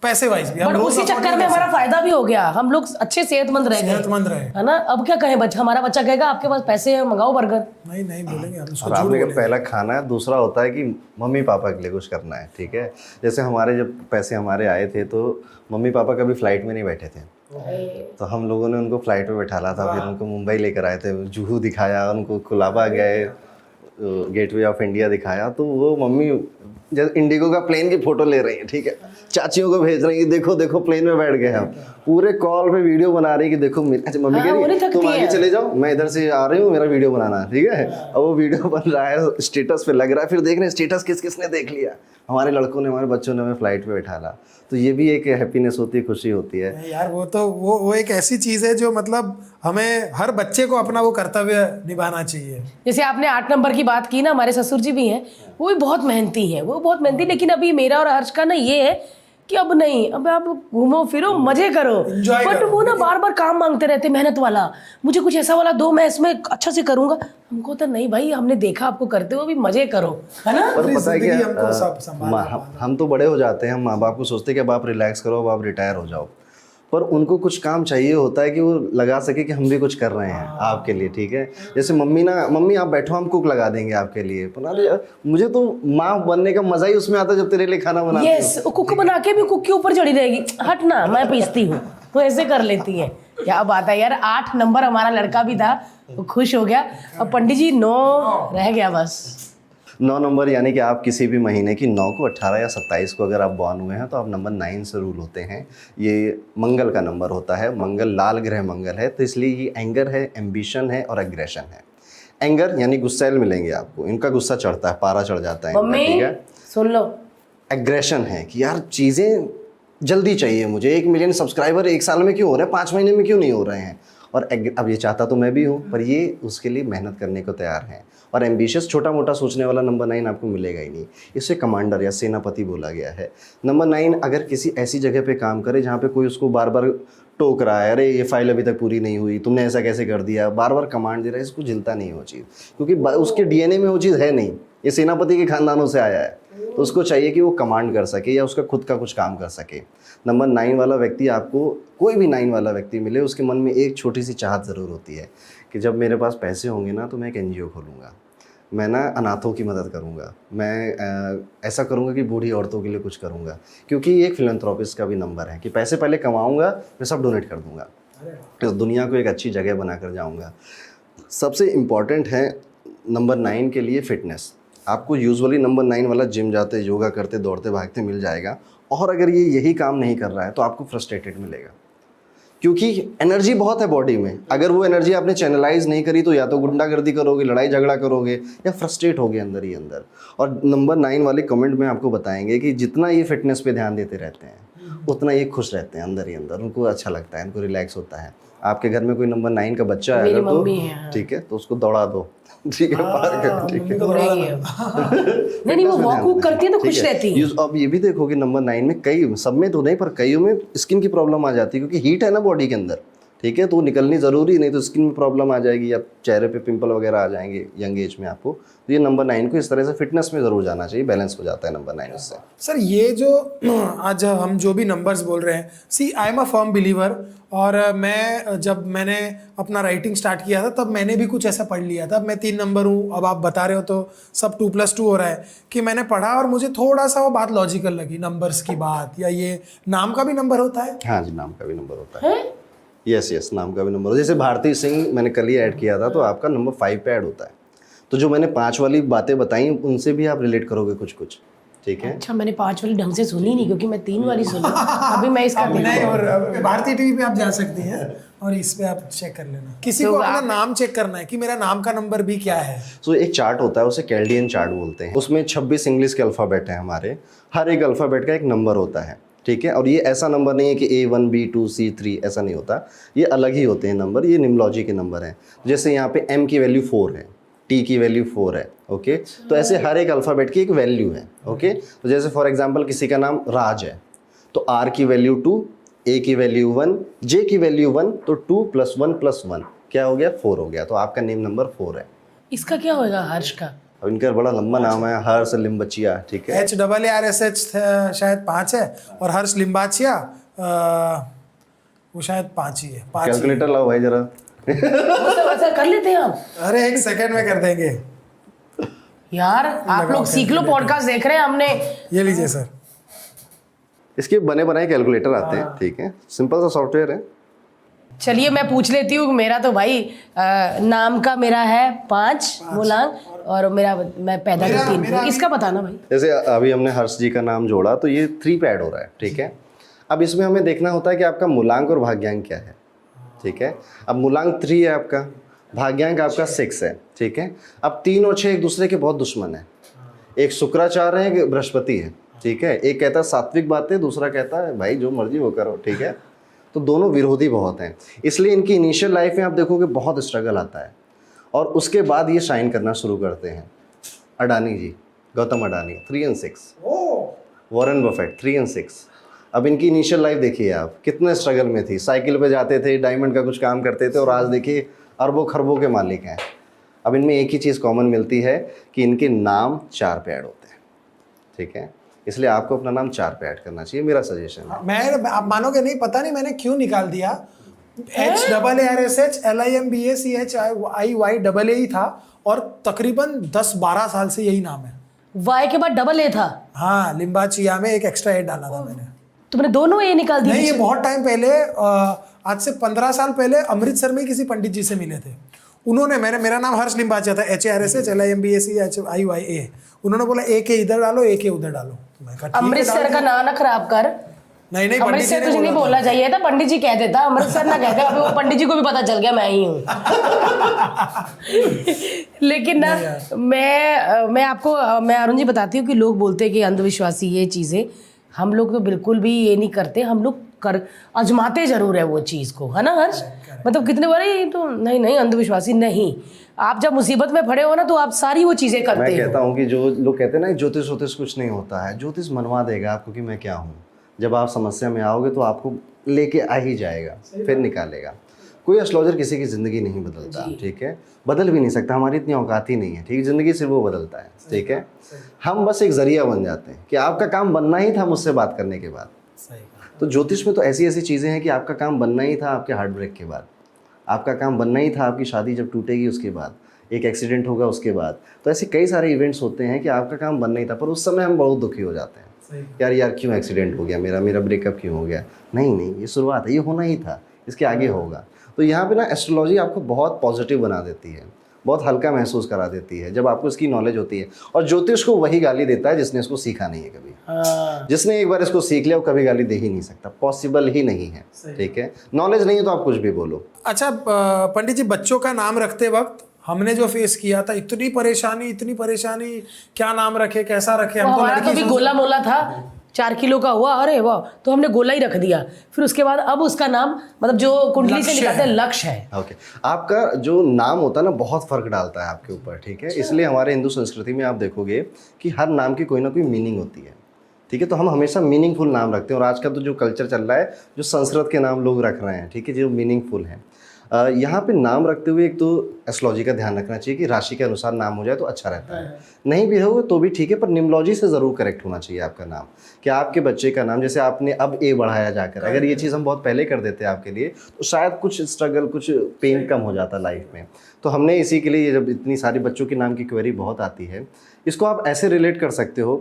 पैसे वाइज भी। पर उसी चक्कर में हमारा फायदा भी हो गया, हम लोग अच्छे सेहतमंद रह गए, सेहतमंद रहे, है ना। अब क्या कहें, हमारा बच्चा कहेगा आपके पास पैसे हैं मंगाओ बर्गर, नहीं नहीं बोलेंगे हम उसको और आपने कहा पहला खाना है, दूसरा होता है कि मम्मी पापा के लिए कुछ करना है, ठीक है। जैसे हमारे जब पैसे हमारे आए थे तो मम्मी पापा कभी फ्लाइट में नहीं बैठे थे, तो हम लोगों ने उनको फ्लाइट में बैठाला था, फिर उनको मुंबई लेकर आए थे, जुहू दिखाया उनको, कुलाबा गए, गेटवे ऑफ इंडिया दिखाया, तो वो मम्मी जैसे इंडिगो का प्लेन की फोटो ले रही है, ठीक है, चाचियों को भेज रही है, देखो देखो प्लेन में बैठ गए हम, पूरे कॉल पे वीडियो बना रही है कि देखो अच्छा मम्मी कह रही है तुम आगे चले जाओ, मैं इधर से आ रही हूँ, मेरा वीडियो बनाना, ठीक है। अब वो वीडियो बन रहा है, स्टेटस पे लग रहा है, फिर देख रहे हैं स्टेटस किस किसने देख लिया, हमारे लड़कों ने, हमारे बच्चों ने हमें फ्लाइट पे बैठा ला, तो ये भी एक हैप्पीनेस होती है, खुशी होती है यार। वो तो वो एक ऐसी चीज है जो मतलब हमें हर बच्चे को अपना वो कर्तव्य निभाना चाहिए। जैसे आपने 8 नंबर की बात की ना, हमारे ससुर जी भी हैं, वो भी बहुत मेहनती हैं, वो बहुत मेहनती, लेकिन अभी मेरा और हर्ष का ना ये है कि अब नहीं, अब आप घूमो फिरो मजे करो, बट वो ना बार बार काम मांगते रहते, मेहनत वाला, मुझे कुछ ऐसा वाला दो, मैं इसमें अच्छा से करूंगा। हमको तो नहीं भाई, हमने देखा आपको करते हो, भी मजे करो, है ना। पर पता है हमको क्या, हम तो बड़े हो जाते हैं, हम माँ बाप को सोचते हैं कि अब आप रिलैक्स करो, अब आप रिटायर हो जाओ, पर उनको कुछ काम चाहिए होता है कि वो लगा सके कि हम भी कुछ कर रहे हैं आपके लिए, ठीक है। जैसे मम्मी आप बैठो, हम कुक लगा देंगे आपके लिए, मुझे तो माँ बनने का मजा ही उसमें आता है जब तेरे लिए खाना बनाती हूँ। यस, कुक बना के भी कुक के ऊपर चढ़ी रहेगी, हट ना मैं पीसती हूँ, वो ऐसे कर लेती है। क्या बात है यार, 8 नंबर हमारा लड़का भी था, वो खुश हो गया। अब पंडित जी 9 रह गया बस। 9 नंबर यानी कि आप किसी भी महीने की 9 को, 18 या 27 को अगर आप बॉर्न हुए हैं तो आप नंबर 9 से रूल होते हैं। ये मंगल का नंबर होता है, मंगल लाल ग्रह मंगल है, तो इसलिए ये एंगर है, एम्बिशन है और एग्रेशन है। एंगर यानी गुस्सैल मिलेंगे आपको, इनका गुस्सा चढ़ता है, पारा चढ़ जाता है इनका, ठीक है। सुन लो, एग्रेशन है कि यार चीज़ें जल्दी चाहिए मुझे, 1 मिलियन सब्सक्राइबर 1 साल में क्यों हो रहे हैं, 5 महीने में क्यों नहीं हो रहे हैं। और अब ये चाहता तो मैं भी हूँ, पर ये उसके लिए मेहनत करने को तैयार है। और एम्बिशियस, छोटा मोटा सोचने वाला नंबर 9 आपको मिलेगा ही नहीं, इसे कमांडर या सेनापति बोला गया है। नंबर 9 अगर किसी ऐसी जगह पे काम करे जहाँ पे कोई उसको बार बार टोक रहा है, अरे ये फाइल अभी तक पूरी नहीं हुई, तुमने ऐसा कैसे कर दिया, बार बार कमांड दे रहा है, इसको झिलता नहीं वो चीज़, क्योंकि उसके डीएनए में वो चीज़ है नहीं, ये सेनापति के खानदानों से आया है, तो उसको चाहिए कि वो कमांड कर सके या उसका खुद का कुछ काम कर सके। नंबर 9 वाला व्यक्ति, आपको कोई भी 9 वाला व्यक्ति मिले, उसके मन में एक छोटी सी चाहत ज़रूर होती है कि जब मेरे पास पैसे होंगे ना तो मैं एक NGO खोलूँगा, मैं ना अनाथों की मदद करूँगा, मैं ऐसा करूँगा कि बूढ़ी औरतों के लिए कुछ करूँगा, क्योंकि ये एक फिलैंथ्रोपिस्ट का भी नंबर है कि पैसे पहले कमाऊँगा, मैं सब डोनेट कर दूँगा, इस दुनिया को एक अच्छी जगह बना कर जाऊँगा। सबसे इम्पॉर्टेंट है नंबर 9 के लिए फिटनेस। आपको यूजुअली नंबर 9 वाला जिम जाते, योगा करते, दौड़ते भागते मिल जाएगा, और अगर ये यही काम नहीं कर रहा है तो आपको फ्रस्ट्रेटेड मिलेगा, क्योंकि एनर्जी बहुत है बॉडी में। अगर वो एनर्जी आपने चैनलाइज नहीं करी तो या तो गुंडागर्दी करोगे, लड़ाई झगड़ा करोगे, या फ्रस्ट्रेट होगे अंदर ही अंदर। और नंबर 9 वाले कमेंट में आपको बताएंगे कि जितना ये फिटनेस पे ध्यान देते रहते हैं उतना ये खुश रहते हैं अंदर ही अंदर, उनको अच्छा लगता है, उनको रिलैक्स होता है। आपके घर में कोई नंबर 9 का बच्चा है अगर तो ठीक है, तो उसको दौड़ा दो, ठीक है, पार्क, ठीक है, नहीं वो वॉक करती है तो खुश रहती है। अब ये भी देखो कि नंबर 9 में कई, सब में तो नहीं पर कईयों में स्किन की प्रॉब्लम आ जाती है, क्योंकि हीट है ना बॉडी के अंदर, ठीक है, तो निकलनी ज़रूरी नहीं तो स्किन में प्रॉब्लम आ जाएगी या चेहरे पे पिंपल वगैरह आ जाएंगे यंग एज में आपको। तो ये नंबर 9 को इस तरह से फिटनेस में ज़रूर जाना चाहिए, बैलेंस हो जाता है नंबर 9 उससे। सर ये जो आज हम जो भी नंबर्स बोल रहे हैं, see I am a firm believer, और मैं जब मैंने अपना राइटिंग स्टार्ट किया था तब मैंने भी कुछ ऐसा पढ़ लिया था। अब मैं 3 नंबर हूँ, अब आप बता रहे हो तो सब 2+2 हो रहा है कि मैंने पढ़ा और मुझे थोड़ा सा वो बात लॉजिकल लगी, नंबर्स की बात। या ये नाम का भी नंबर होता है? हाँ जी, नाम का भी नंबर होता है। यस, नाम का भी नंबर। जैसे भारती सिंह मैंने कल ही ऐड किया था, तो आपका नंबर 5 पे ऐड होता है। तो जो मैंने 5 वाली बातें बताई उनसे भी आप रिलेट करोगे कुछ, ठीक है। अच्छा, मैंने 5 वाली ढंग से सुनी नहीं, क्योंकि मैं 3 वाली सुनी। अभी मैं इसका नहीं, और भारतीय टीवी पे आप जा सकती हैं और इस पे आप चेक कर लेना। किसी को अपना नाम चेक करना है कि मेरा नाम का नंबर भी क्या है। तो एक चार्ट होता है, उसे कैल्डियन चार्ट बोलते हैं। उसमें 26 इंग्लिश के अल्फ़ाबेट हैं हमारे, हर एक अल्फ़ाबेट का एक नंबर होता है, ठीक है। और ये ऐसा नंबर नहीं है कि A1 B2 C3, ऐसा नहीं होता। ये अलग ही होते हैं नंबर, ये निम्नोलॉजी के नंबर हैं। जैसे यहाँ पे M की वैल्यू 4 है, T की वैल्यू 4 है, ओके। तो ऐसे हर एक अल्फ़ाबेट की एक वैल्यू है, ओके। तो जैसे फॉर एग्जांपल किसी का नाम राज है, तो R की वैल्यू 2, A की वैल्यू 1, J की वैल्यू 1, तो 2 + 1 + 1 क्या हो गया? 4 हो गया। तो आपका नेम नंबर 4 है। इसका क्या होगा हर्ष का? अब इनका बड़ा लंबा नाम है, हर्ष लिम्बचिया, ठीक है। HARSH शायद 5 है, और हर्ष लिम्बाचिया वो शायद 5 ही है। 5 कैलकुलेटर लाओ भाई जरा। ऐसा कर लेते हैं हम। अरे 1 सेकंड में कर देंगे यार आप लोग सीख लो, पॉडकास्ट देख रहे हैं हमने। ये लीजिए सर, इसके बने बनाए कैलकुलेटर आते हैं, ठीक है। सिंपल सा सॉफ्टवेयर है। चलिए मैं पूछ लेती हूँ। मेरा तो भाई नाम का मेरा है 5 मूलांक, और मैं पैदा का 3। इसका बताना भाई। जैसे अभी हमने हर्ष जी का नाम जोड़ा, तो ये 3 पे ऐड हो रहा है, ठीक है। अब इसमें हमें देखना होता है कि आपका मूलांक और भाग्यांक क्या है, ठीक है। अब मूलांक 3 है आपका, भाग्यांक आपका 6 है, ठीक है। अब 3 और 6 एक दूसरे के बहुत दुश्मन है। एक शुक्राचार्य है, एक बृहस्पति है, ठीक है। एक कहता है सात्विक बातें, दूसरा कहता है भाई जो मर्जी वो करो, ठीक है। तो दोनों विरोधी बहुत हैं, इसलिए इनकी इनिशियल लाइफ में आप देखोगे बहुत स्ट्रगल आता है, और उसके बाद ये शाइन करना शुरू करते हैं। अडानी जी, गौतम अडानी 3 और 6, वॉरेन बफेट 3 और 6। अब इनकी इनिशियल लाइफ देखिए आप, कितने स्ट्रगल में थी। साइकिल पे जाते थे, डायमंड का कुछ काम करते थे, और आज देखिए अरबों खरबों के मालिक हैं। अब इनमें एक ही चीज़ कॉमन मिलती है कि इनके नाम 4 पे ऐड होते हैं, ठीक है। इसलिए आपको अपना नाम 4 पे ऐड करना चाहिए, मेरा सजेशन है। आप मानोगे नहीं, पता नहीं मैंने क्यों निकाल दिया। HARSH LIMBACHIY ही था, और तकरीबन 10-12 साल से यही नाम है। वाई के बाद डबल ए था। हाँ, लिम्बाचिया में एक एक्स्ट्रा ए डाला था मैंने। तुमने दोनों ए निकाल दिए? नहीं, ये बहुत टाइम पहले, आज से 15 साल पहले अमृतसर में किसी पंडित जी से मिले थे। उन्होंने मेरा नाम हर्ष लिम्बाचिया था, HARSH LIMBACHIY। उन्होंने बोला ए के इधर डालो, ए के उधर डालो। मैं कहा, ठीक है, अमृतसर का नाम ना खराब कर। नहीं पंडित जी अमृतसर ने तुझे नहीं बोलना चाहिए था, पंडित जी कह देता, अमृतसर ना कहते। अभी वो पंडित जी को भी पता चल गया मैं ही हूँ। लेकिन ना मैं अरुण जी बताती हूँ कि लोग बोलते हैं कि अंधविश्वासी ये चीज़ें, हम लोग तो बिल्कुल भी ये नहीं करते। हम लोग आजमाते जरूर है वो चीज़ को, है ना हर्ष? मतलब कितने बार तो नहीं अंधविश्वासी नहीं। आप जब मुसीबत में पड़े हो ना, तो आप सारी वो चीज़ें करते हो। मैं कहता हूँ कि जो लोग कहते हैं ना ज्योतिष कुछ नहीं होता है, ज्योतिष मनवा देगा आपको कि मैं क्या हूँ। जब आप समस्या में आओगे तो आपको लेके आ ही जाएगा, फिर निकालेगा। कोई एस्ट्रोलॉजर किसी की ज़िंदगी नहीं बदलता, ठीक है। बदल भी नहीं सकता, हमारी इतनी औकात ही नहीं है, ठीक। ज़िंदगी सिर्फ वो बदलता है, ठीक है। हम बस एक जरिया बन जाते हैं कि आपका काम बनना ही था मुझसे बात करने के बाद। तो ज्योतिष में तो ऐसी ऐसी चीज़ें हैं कि आपका काम बनना ही था आपके हार्ट ब्रेक के बाद, आपका काम बनना ही था आपकी शादी जब टूटेगी उसके बाद, एक एक्सीडेंट होगा उसके बाद। तो ऐसे कई सारे इवेंट्स होते हैं कि आपका काम बनना ही था, पर उस समय हम बहुत दुखी हो जाते हैं, यार क्यों एक्सीडेंट हो गया मेरा ब्रेकअप क्यों हो गया। नहीं, ये शुरुआत है, ये होना ही था, इसके आगे होगा। तो यहाँ पे ना एस्ट्रोलॉजी आपको बहुत पॉजिटिव बना देती है, बहुत हल्का महसूस करा देती है जब आपको इसकी नॉलेज होती है। और ज्योतिष को वही गाली देता है जिसने इसको सीखा नहीं है कभी। जिसने एक बार इसको सीख लिया वो कभी गाली दे ही नहीं सकता, पॉसिबल ही नहीं है, ठीक है। नॉलेज नहीं है तो आप कुछ भी बोलो। अच्छा पंडित जी, बच्चों का नाम रखते वक्त हमने जो फेस किया था, इतनी परेशानी, क्या नाम रखे, कैसा रखे। हम हमारा तो भी गोला मोला था, 4 किलो का हुआ, अरे वाह, तो हमने गोला ही रख दिया। फिर उसके बाद अब उसका नाम, मतलब जो कुंडली से निकालते हैं, लक्ष्य है। ओके, आपका जो नाम होता है ना बहुत फर्क डालता है आपके ऊपर, ठीक है। इसलिए हमारे हिंदू संस्कृति में आप देखोगे कि हर नाम की कोई ना कोई मीनिंग होती है, ठीक है। तो हम हमेशा मीनिंगफुल नाम रखते हैं। और आज का तो जो कल्चर चल रहा है, जो संस्कृत के नाम लोग रख रहे हैं, ठीक है, जो मीनिंगफुल हैं। यहाँ पे नाम रखते हुए एक तो एस्ट्रोलॉजी का ध्यान रखना चाहिए कि राशि के अनुसार नाम हो जाए तो अच्छा रहता है। नहीं भी हो तो भी ठीक है, पर न्यूमरोलॉजी से ज़रूर करेक्ट होना चाहिए आपका नाम, कि आपके बच्चे का नाम, जैसे आपने अब ए बढ़ाया जाकर, अगर ये चीज़ हम बहुत पहले कर देते आपके लिए तो शायद कुछ स्ट्रगल, कुछ पेन कम हो जाता लाइफ में। तो हमने इसी के लिए, जब इतनी सारी बच्चों के नाम की क्वेरी बहुत आती है, इसको आप ऐसे रिलेट कर सकते हो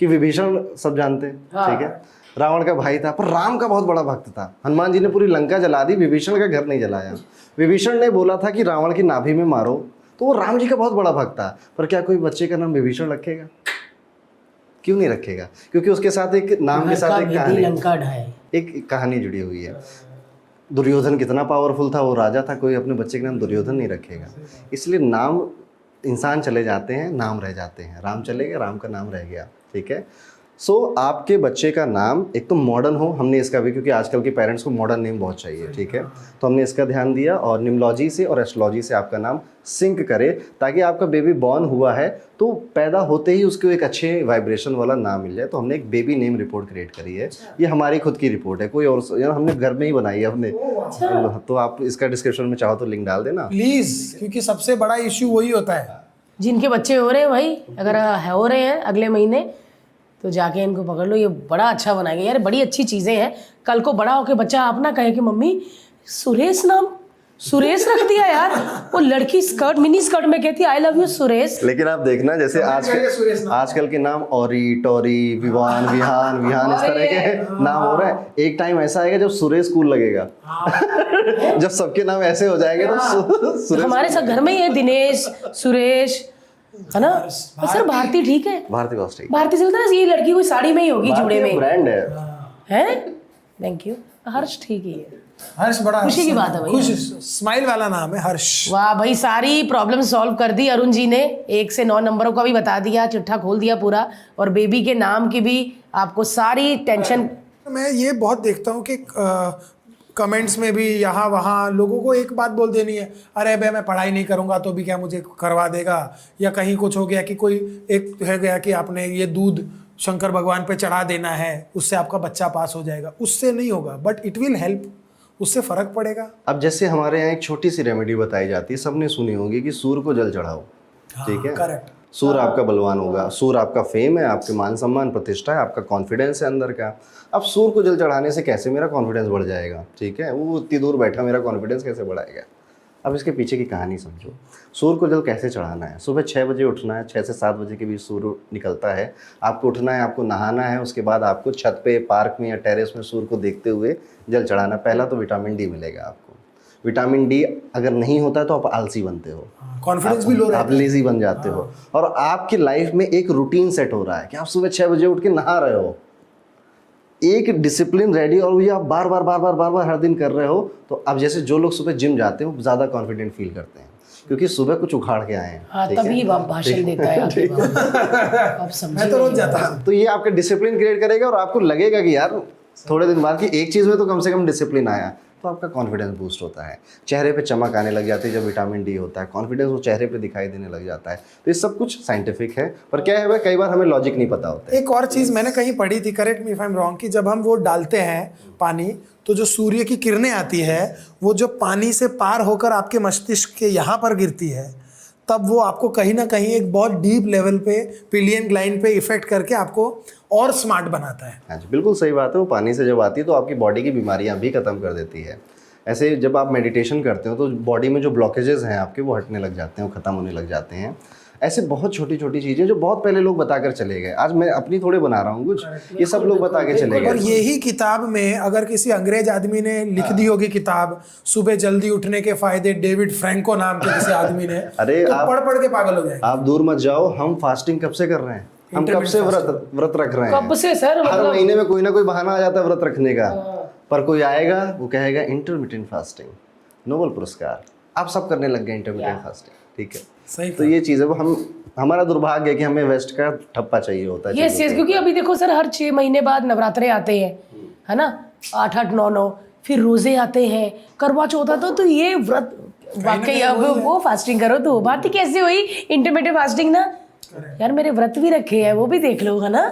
कि विभीषण सब जानते हैं, ठीक है, रावण का भाई था पर राम का बहुत बड़ा भक्त था। हनुमान जी ने पूरी लंका जला दी, विभीषण का घर नहीं जलाया। विभीषण ने बोला था कि रावण की नाभि में मारो, तो वो राम जी का बहुत बड़ा भक्त था। पर क्या कोई बच्चे का नाम विभीषण रखेगा? क्यों नहीं रखेगा? क्योंकि उसके साथ एक नाम के साथ एक कहानी जुड़ी हुई है। दुर्योधन कितना पावरफुल था, वो राजा था, कोई अपने बच्चे का नाम दुर्योधन नहीं रखेगा। इसलिए नाम, इंसान चले जाते हैं, नाम रह जाते हैं। राम चले गए, राम का नाम रह गया, ठीक है। सो आपके बच्चे का नाम एक तो मॉडर्न हो, हमने इसका भी, क्योंकि आजकल के पेरेंट्स को मॉडर्न नेम बहुत चाहिए, ठीक है, तो हमने इसका ध्यान दिया और न्यूमरोलॉजी से और एस्ट्रोलॉजी से आपका नाम सिंक करे, ताकि आपका बेबी बॉर्न हुआ है तो पैदा होते ही उसको एक अच्छे वाइब्रेशन वाला नाम मिल जाए। तो हमने एक बेबी नेम रिपोर्ट क्रिएट करी है, ये हमारी खुद की रिपोर्ट है, कोई और हमने घर में ही बनाई है हमने। तो आप इसका डिस्क्रिप्शन में चाहो तो लिंक डाल देना प्लीज, क्योंकि सबसे बड़ा इश्यू वही होता है। जिनके बच्चे हो रहे हैं भाई, अगर हो रहे हैं अगले महीने, तो जाके इनको पकड़ लो, ये बड़ा अच्छा बनाएंगे यार, बड़ी अच्छी चीज़ें हैं। कल को बड़ा होके बच्चा आप ना कहे कि मम्मी सुरेश नाम, सुरेश रख दिया यार। वो लड़की स्कर्ट, मिनी स्कर्ट में कहती आई लव यू सुरेश। लेकिन आप देखना, जैसे आजकल के नाम औरी, टोरी, विवान, विहान इस तरह के नाम हो रहे हैं। एक टाइम ऐसा आएगा जब सुरेश कूल लगेगा। जब सबके नाम ऐसे हो जाएंगे तो सुरेश। हमारे साथ घर में ही है दिनेश, सुरेश, है ना। तो सर भारती ठीक है, भारती बहुत ठीक, भारती चलता है। ये लड़की कोई साड़ी में ही होगी, जुड़े में ब्रांड है। हैं? Thank you. हर्ष ठीक ही है, हर्ष बड़ा खुशी की बात है भाई, खुश स्माइल वाला नाम है हर्ष। वाह भाई, सारी प्रॉब्लम सॉल्व कर दी अरुण जी ने। 1 से 9 नंबरों का भी बता दिया, चिट्ठा खोल दिया पूरा, और बेबी के नाम की भी आपको सारी टेंशन। मैं ये बहुत देखता हूँ कि कमेंट्स में भी यहाँ वहाँ लोगों को एक बात बोल देनी है, अरे भाई मैं पढ़ाई नहीं करूँगा तो भी क्या मुझे करवा देगा, या कहीं कुछ हो गया कि कोई एक है गया कि आपने ये दूध शंकर भगवान पे चढ़ा देना है, उससे आपका बच्चा पास हो जाएगा। उससे नहीं होगा, बट इट विल हेल्प, उससे फर्क पड़ेगा। अब जैसे हमारे यहाँ एक छोटी सी रेमेडी बताई जाती है, सबने सुनी होगी कि सूर्य को जल चढ़ाओ, ठीक है। करेक्ट। सूर्य आपका बलवान होगा, सूर्य आपका फेम है, आपके मान सम्मान प्रतिष्ठा है, आपका कॉन्फिडेंस है अंदर का। अब सूर्य को जल चढ़ाने से कैसे मेरा कॉन्फिडेंस बढ़ जाएगा, ठीक है, वो इतनी दूर बैठा, मेरा कॉन्फिडेंस कैसे बढ़ाएगा। अब इसके पीछे की कहानी समझो। सूर्य को जल कैसे चढ़ाना है? सुबह 6 बजे उठना है, 6 से 7 बजे के बीच सूर्य निकलता है, आपको उठना है, आपको नहाना है, उसके बाद आपको छत पे, पार्क में या टेरेस में सूर्य को देखते हुए जल चढ़ाना। पहला तो विटामिन डी मिलेगा आपको। विटामिन डी अगर नहीं होता है तो आप आलसी बनते हो, कॉन्फिडेंस भी लो रहा है, आप लेजी बन जाते हो, और आपकी लाइफ में एक रूटीन सेट हो रहा है कि आप सुबह 6 बजे उठ के नहा रहे हो, एक डिसिप्लिन रेडी, और ये आप बार बार हर दिन कर रहे हो। तो अब जैसे जो लोग सुबह जिम जाते हैं वो ज़्यादा कॉन्फिडेंट फील करते हैं, क्योंकि सुबह कुछ उखाड़ के आए हैं। हाँ, तभी भाषण देता है आपके बाप। आप समझिए, मैं तो रोज जाता हूँ। तो ये आपका डिसिप्लिन क्रिएट करेगा, और आपको लगेगा कि यार थोड़े दिन बाद कि एक चीज़ में तो कम से कम डिसिप्लिन आया, तो आपका कॉन्फिडेंस बूस्ट होता है, चेहरे पे चमक आने लग जाती है। जब विटामिन डी होता है, कॉन्फिडेंस वो चेहरे पे दिखाई देने लग जाता है। तो ये सब कुछ साइंटिफिक है, पर क्या है, कई बार हमें लॉजिक नहीं पता होता है। एक और चीज़ मैंने कहीं पढ़ी थी, correct me if I am wrong, कि जब हम वो डालते हैं पानी, तो जो सूर्य की किरणें आती है वो जो पानी से पार होकर आपके मस्तिष्क के यहाँ पर गिरती है, तब वो आपको कहीं ना कहीं एक बहुत डीप लेवल पे पिलियन ग्लैंड पे इफेक्ट करके आपको और स्मार्ट बनाता है। हाँ जी, बिल्कुल सही बात है। वो पानी से जब आती है तो आपकी बॉडी की बीमारियां भी खत्म कर देती है। ऐसे जब आप मेडिटेशन करते हो तो बॉडी में जो ब्लॉकेजेस हैं आपके, वो हटने लग जाते हैं, वो ख़त्म होने लग जाते हैं। ऐसे बहुत छोटी छोटी चीज़ें जो बहुत पहले लोग बताकर चले गए, आज मैं अपनी थोड़े बना रहा हूँ कुछ, ये सब लोग बता के चले और गए। यही किताब में अगर किसी अंग्रेज आदमी ने लिख दी होगी किताब, सुबह जल्दी उठने के फायदे, डेविड फ्रैंको नाम के किसी आदमी ने, अरे तो पढ़ के पागल हो जाएगा। आप दूर मत जाओ, हम फास्टिंग कब से कर रहे हैं, हम कब से व्रत रख रहे हैं। कब से सर? हर महीने में कोई ना कोई बहाना आ जाता है व्रत रखने का, पर कोई आएगा वो कहेगा इंटरमिटेंट फास्टिंग, नोबेल पुरस्कार। आप सब करने लग गए इंटरमिटेंट फास्टिंग, ठीक है। सही। तो ये चीज़ है, वो हमारा दुर्भाग्य है कि हमें वेस्ट का ठप्पा चाहिए होता है। यस, क्योंकि अभी देखो सर, हर 6 महीने बाद नवरात्रे आते हैं, है ना, 8-8, 9-9, फिर रोजे आते हैं, करवा चौथ आता, तो ये व्रत वाकई अब वो फास्टिंग करो। तो भारती कैसे हुई इंटरमिटेंट फास्टिंग ना? यार मेरे व्रत भी रखे हैं, वो भी देख लो, है ना।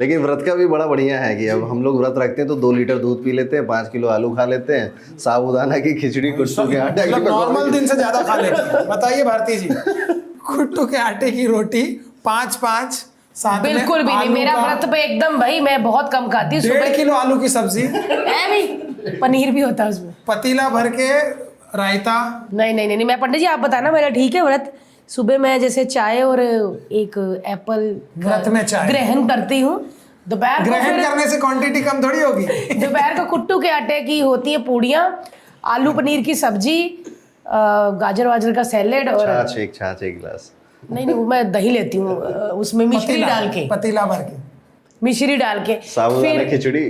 लेकिन व्रत का भी बड़ा बढ़िया है कि अब हम लोग व्रत रखते हैं तो 2 लीटर दूध पी लेते हैं, 5 किलो आलू खा लेते हैं, साबूदाना की खिचड़ी, कुट्टू के आटे की मतलब नॉर्मल पकौड़ी। दिन से ज्यादा खा लेते हैं। बताइए भारती जी, कुट्टू के आटे की रोटी 5-5, साथ में बिल्कुल भी नहीं, आलू मेरा का व्रत पे एकदम भाई, मैं बहुत कम खाती हूँ। 1.5 किलो आलू की सब्जी, है भी, पनीर भी होता है उसमें। पतीला भर के रायता। नहीं नहीं नहीं, मैं पंडित जी आप बताना मेरा ठीक है व्रत। सुबह मैं जैसे चाय और एक एप्पल व्रत में चाय ग्रहण करती हूँ। दोपहर को ग्रहण फिर करने से क्वांटिटी कम थोड़ी होगी। दोपहर को कुट्टू के आटे की होती है पूड़ियाँ, आलू पनीर की सब्जी, गाजर वाजर का सैलेड और छाछ एक गिलास। नहीं नहीं, वो मैं दही लेती हूँ उसमें मिश्री डाल के, पतीला भर के मिश्री डाल के। साबूदाना फिर खिचड़ी।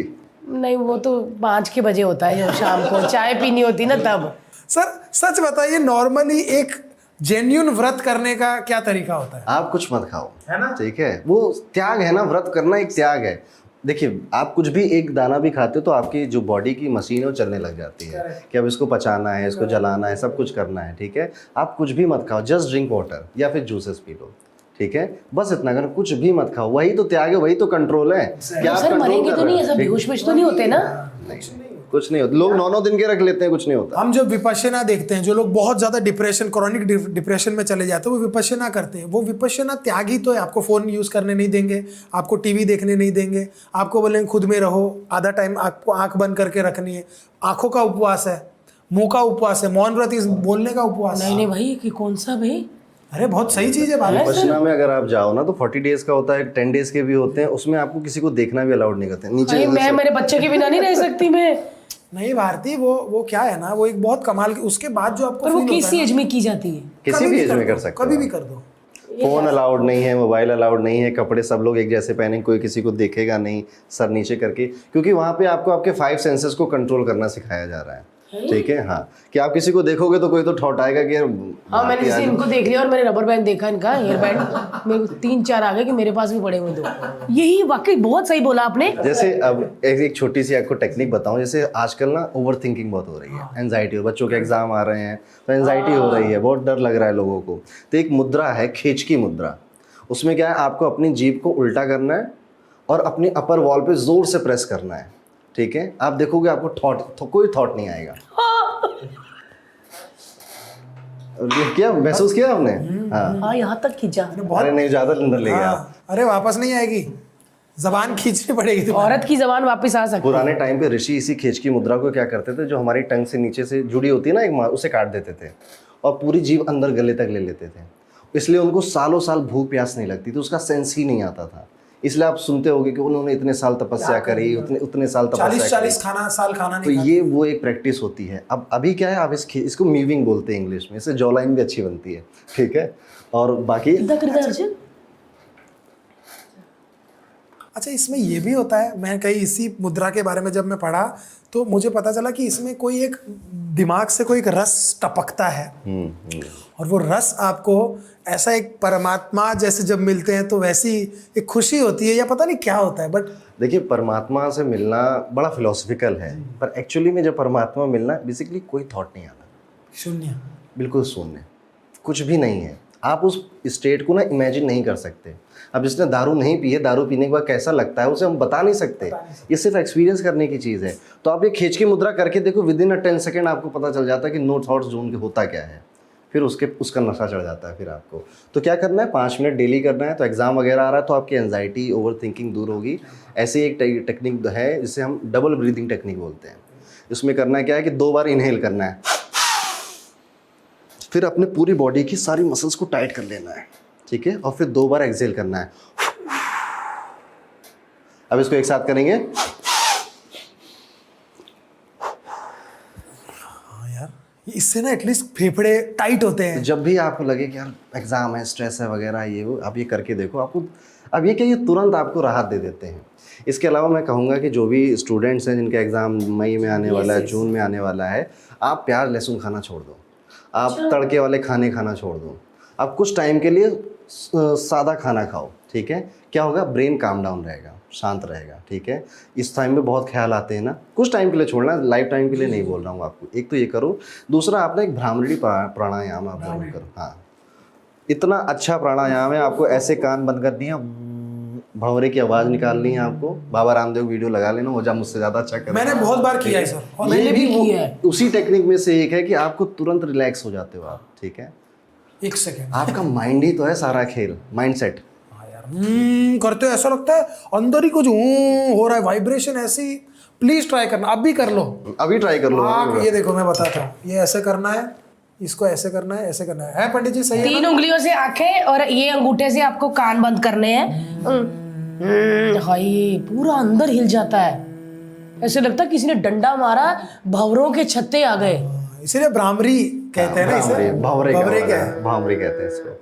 नहीं, वो तो 5 के बजे होता है, जब शाम को चाय पीनी होती ना तब। सर सच बताइए, नॉर्मली एक जेन्युइन व्रत करने का क्या तरीका होता है? आप कुछ मत खाओ, है ना? ठीक है, वो त्याग है ना, व्रत करना एक त्याग है। देखिए, आप कुछ भी एक दाना भी खाते हो तो आपकी जो बॉडी की मशीन है वो चलने लग जाती है कि अब इसको पचाना है, इसको जलाना है, सब कुछ करना है, ठीक है। आप कुछ भी मत खाओ, जस्ट ड्रिंक वाटर या फिर जूसेस पी लो, ठीक है, बस इतना करो, कुछ भी मत खाओ। वही तो त्याग है, वही तो कंट्रोल है। क्या आप सर control मरेंगे कर तो रहे नहीं, हो? ऐसा बेहोश वेश तो नहीं होते ना? नहीं, कुछ नहीं होता। लोग 9-9 दिन के रख लेते हैं, कुछ नहीं होता। हम जो विपश्यना देखते हैं, जो लोग बहुत ज्यादा डिप्रेशन, क्रॉनिक डिप्रेशन में चले जाते हैं, वो विपश्यना करते हैं। वो विपश्यना त्यागी तो है, आपको फोन यूज करने नहीं देंगे, आपको टीवी देखने नहीं देंगे, आपको बोलेंगे खुद में रहो, आधा टाइम आपको आंख बंद करके रखनी है, आंखों का उपवास है, मुंह का उपवास है, मौन व्रत इस बोलने का उपवास है। नहीं नहीं भाई, कि कौन सा भाई? अरे बहुत सही चीज है भाई। विपश्यना में अगर आप जाओ ना तो 40 डेज का होता है, 10 डेज के भी होते हैं। उसमें आपको किसी को देखना भी अलाउड नहीं करते, नीचे भाई मैं मेरे बच्चे के बिना नहीं रह सकती मैं। नहीं भारती, वो क्या है ना, वो एक बहुत कमाल की, उसके बाद जो आपको और वो feel होता किस है ना, एज में की जाती है? किसी कभी भी एज में दो, कर सकते हो। कभी भी कर दो। फोन अलाउड नहीं है, मोबाइल अलाउड नहीं है, कपड़े सब लोग एक जैसे पहने, कोई किसी को देखेगा नहीं सर नीचे करके, क्योंकि वहाँ पे आपको आपके 5 सेंसेस को कंट्रोल करना सिखाया जा रहा है, ठीक है। हाँ, कि आप किसी को देखोगे तो कोई तो थॉट आएगा कि यार हाँ, मैंने जैसे इनको देख लिया और मैंने रबर बैंड देखा इनका, हेयर बैंड, मेरे को 3-4 आ गए कि मेरे पास भी पड़े हुए 2। यही वाकई बहुत सही बोला आपने। जैसे अब एक छोटी सी आपको टेक्निक बताऊं। जैसे आजकल ना ओवर थिंकिंग बहुत हो रही है, एंजाइटी, बच्चों के एग्जाम आ रहे हैं तो एंजाइटी हो रही है, बहुत डर लग रहा है लोगों को। तो एक मुद्रा है, खींच की मुद्रा। उसमें क्या है, आपको अपनी जीभ को उल्टा करना है और अपनी अपर वॉल पे जोर से प्रेस करना है, ठीक है। आप देखोगे आपको कोई थॉट नहीं आएगा। क्या महसूस किया आपने? हाँ, यहाँ तक खींचा। अरे नहीं, ज्यादा अंदर ले गया आप। हाँ, अरे वापस नहीं आएगी, जबान खींचनी पड़ेगी तुम्हें। औरत की जबान वापस आ सकती है। पुराने टाइम पे ऋषि इसी खींच की मुद्रा को क्या करते थे, जो हमारी टंग से नीचे से जुड़ी होती है ना एक उसे काट देते थे और पूरी जीभ अंदर गले तक ले लेते थे। इसलिए उनको सालों साल भूख प्यास नहीं लगती थी, उसका सेंस ही नहीं आता था। इसलिए आप सुनते होगे कि उन्होंने इतने साल तपस्या करी, उतने साल तपस्या 40 साल खाना तो नहीं ये वो एक प्रैक्टिस होती है। अब अभी क्या है, आप इसको मीविंग बोलते हैं इंग्लिश में, इससे जॉ लाइन भी अच्छी बनती है, ठीक है। और बाकी अच्छा, इसमें ये भी होता है, मैं कहीं इसी मुद्रा के बारे में जब मैं पढ़ा तो मुझे पता चला कि इसमें कोई एक दिमाग से कोई एक रस टपकता है और वो रस आपको ऐसा एक परमात्मा जैसे जब मिलते हैं तो वैसी एक खुशी होती है, या पता नहीं क्या होता है। बट देखिए, परमात्मा से मिलना बड़ा फिलोसफिकल है, पर एक्चुअली में जब परमात्मा मिलना बेसिकली कोई थॉट नहीं आना, शून्य, बिल्कुल शून्य, कुछ भी नहीं है। आप उस स्टेट को ना इमेजिन नहीं कर सकते। अब जिसने दारू नहीं पी है, दारू पीने के बाद कैसा लगता है उसे हम बता नहीं सकते, ये सिर्फ एक्सपीरियंस करने की चीज़ है। तो आप ये खींच की मुद्रा करके देखो, विद इन 10 सेकेंड आपको पता चल जाता है कि नो थॉट्स जोन के होता क्या है। फिर उसका नशा चढ़ जाता है फिर आपको। तो क्या करना है, 5 मिनट डेली करना है। तो एग्जाम वगैरह आ रहा है तो आपकी एंजाइटी, ओवर थिंकिंग दूर होगी। ऐसी एक टेक्निक है जिसे हम डबल ब्रीदिंग टेक्निक बोलते हैं। इसमें करना क्या है कि 2 बार इनहेल करना है, फिर अपने पूरी बॉडी की सारी मसल्स को टाइट कर लेना है, ठीक है, और फिर 2 बार एक्सहेल करना है। अब इसको एक साथ करेंगे। हाँ यार, इससे ना एटलीस्ट फेफड़े टाइट होते हैं। जब भी आपको लगे कि यार एग्जाम है, स्ट्रेस है वगैरह, ये वो, आप ये करके देखो। आपको अब ये क्या, ये तुरंत आपको राहत दे देते हैं। इसके अलावा मैं कहूँगा कि जो भी स्टूडेंट्स हैं जिनका एग्ज़ाम मई में आने वाला है, जून में आने वाला है, आप प्याज लहसुन खाना छोड़ दो, आप तड़के वाले खाने खाना छोड़ दो, आप कुछ टाइम के लिए सादा खाना खाओ, ठीक है। क्या होगा, ब्रेन काम डाउन रहेगा, शांत रहेगा, ठीक है। इस टाइम में बहुत ख्याल आते हैं ना, कुछ टाइम के लिए छोड़ना, लाइफ टाइम के लिए नहीं बोल रहा हूँ आपको। एक तो ये करो, दूसरा आप ना एक भ्रामरी प्राणायाम आप जरूर करो। हाँ, इतना अच्छा प्राणायाम है। आपको ऐसे कान बंद करनी है, भंवरे की आवाज निकालनी है आपको। बाबा रामदेव वीडियो लगा लेना, हो जा मुझसे ज्यादा अच्छा कर। मैंने बहुत बार किया है सर, और मैंने भी किया है। उसी टेक्निक में से एक है कि आपको तुरंत रिलैक्स हो जाते हो आप, ठीक है। 1 सेकेंड। आपका माइंड ही तो है सारा खेल, माइंडसेट। हाँ यार, करते हो ऐसा लगता है अंदर ही कुछ हो रहा है, वाइब्रेशन ऐसी। प्लीज ट्राई करना, अब भी कर लो, अभी ट्राई कर लो। आप ये देखो, मैं बताता हूँ, ये ऐसे करना है, इसको ऐसे करना है, ऐसे करना है पंडित जी? सही है 3 उंगलियों से आंखें और ये अंगूठे से आपको कान बंद करने हैं। हाय, पूरा अंदर हिल जाता है, ऐसे लगता है किसी ने डंडा मारा, भंवरों के छत्ते आ गए। इसीलिए भ्रामरी कहते हैं ना इसे, भावरे क्या है? भावरे कहते हैं इसको।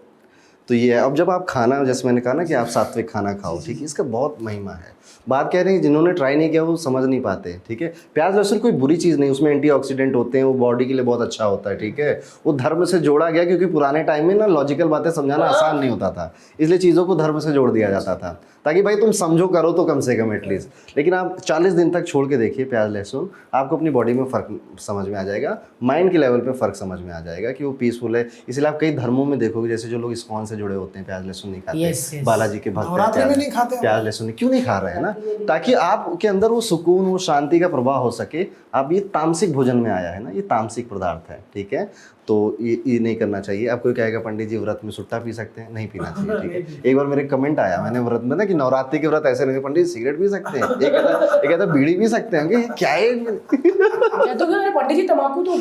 तो ये है। अब जब आप खाना, जैसे मैंने कहा ना कि आप सात्विक खाना खाओ, ठीक है, इसका बहुत महिमा है। बात कह रहे हैं जिन्होंने ट्राई नहीं किया वो समझ नहीं पाते, ठीक है। प्याज लहसुन कोई बुरी चीज़ नहीं, उसमें एंटीऑक्सीडेंट होते हैं, वो बॉडी के लिए बहुत अच्छा होता है, ठीक है। वो धर्म से जोड़ा गया क्योंकि पुराने टाइम में ना लॉजिकल बातें समझाना आसान नहीं होता था, इसलिए चीज़ों को धर्म से जोड़ दिया जाता था ताकि भाई तुम समझो करो तो कम से कम एटलीस्ट। लेकिन आप 40 दिन तक छोड़ के देखिए प्याज लहसुन, आपको अपनी बॉडी में फ़र्क समझ में आ जाएगा, माइंड के लेवल पे फ़र्क समझ में आ जाएगा कि वो पीसफुल है। इसलिए आप कई धर्मों में देखोगे, जैसे जो लोग इस्कॉन से जुड़े होते हैं प्याज लहसुन नहीं खाते, yes. बालाजी के भक्त नवरात्रि में नहीं खाते, प्याज लहसुन क्यों नहीं खा रहे हैं ना, ताकि आपके अंदर वो सुकून, वो शांति का प्रवाह हो सके। आप ये तामसिक भोजन में आया है ना, ये तामसिक पदार्थ है, ठीक है। तो ये नहीं करना चाहिए। अब कोई कहेगा पंडित जी व्रत में सुट्टा पी सकते हैं, नहीं पीना चाहिए, ठीक है। एक बार मेरे कमेंट आया, मैंने व्रत में ना कि नवरात्रि के व्रत ऐसे नहीं, पंडित सिगरेट पी सकते हैं, एक कहता बीड़ी पी सकते हैं, कि क्या है तो क्या पंडित जी, तंबाकू तो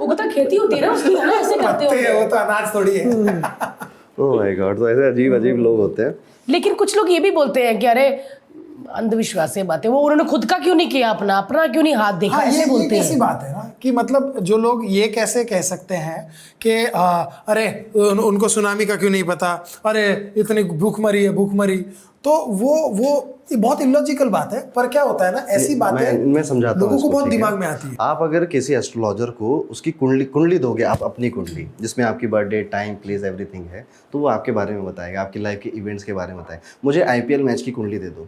उगता खेती होती है ना उसकी, है ना, ऐसे करते हो। वो तो अनाज थोड़ी है। ओह माय गॉड, तो ऐसे अजीब अजीब लोग होते हैं। लेकिन कुछ लोग ये भी बोलते हैं कि अरे अंधविश्वास है बातें, वो उन्होंने खुद का क्यों नहीं किया, अपना क्यों नहीं हाथ देखा, हाँ, ऐसे बोलते हैं। कैसी बात है ना कि मतलब जो लोग ये कैसे कह सकते हैं कि अरे उनको सुनामी का क्यों नहीं पता, अरे इतनी भूखमरी है, भूखमरी। तो वो ये बहुत इलॉजिकल बात है। पर क्या होता है ना, ऐसी बातें मैं समझाता हूं लोगों को इसको, बहुत ठीक है? दिमाग में आती है। आप अगर किसी एस्ट्रोलॉजर को उसकी कुंडली दोगे, आप अपनी कुंडली जिसमें आपकी बर्थडे, टाइम, प्लेस, एवरीथिंग है, तो वो आपके बारे में बताएगा, आपकी लाइफ के इवेंट्स के बारे में बताएगा। मुझे IPL मैच की कुंडली दे दो,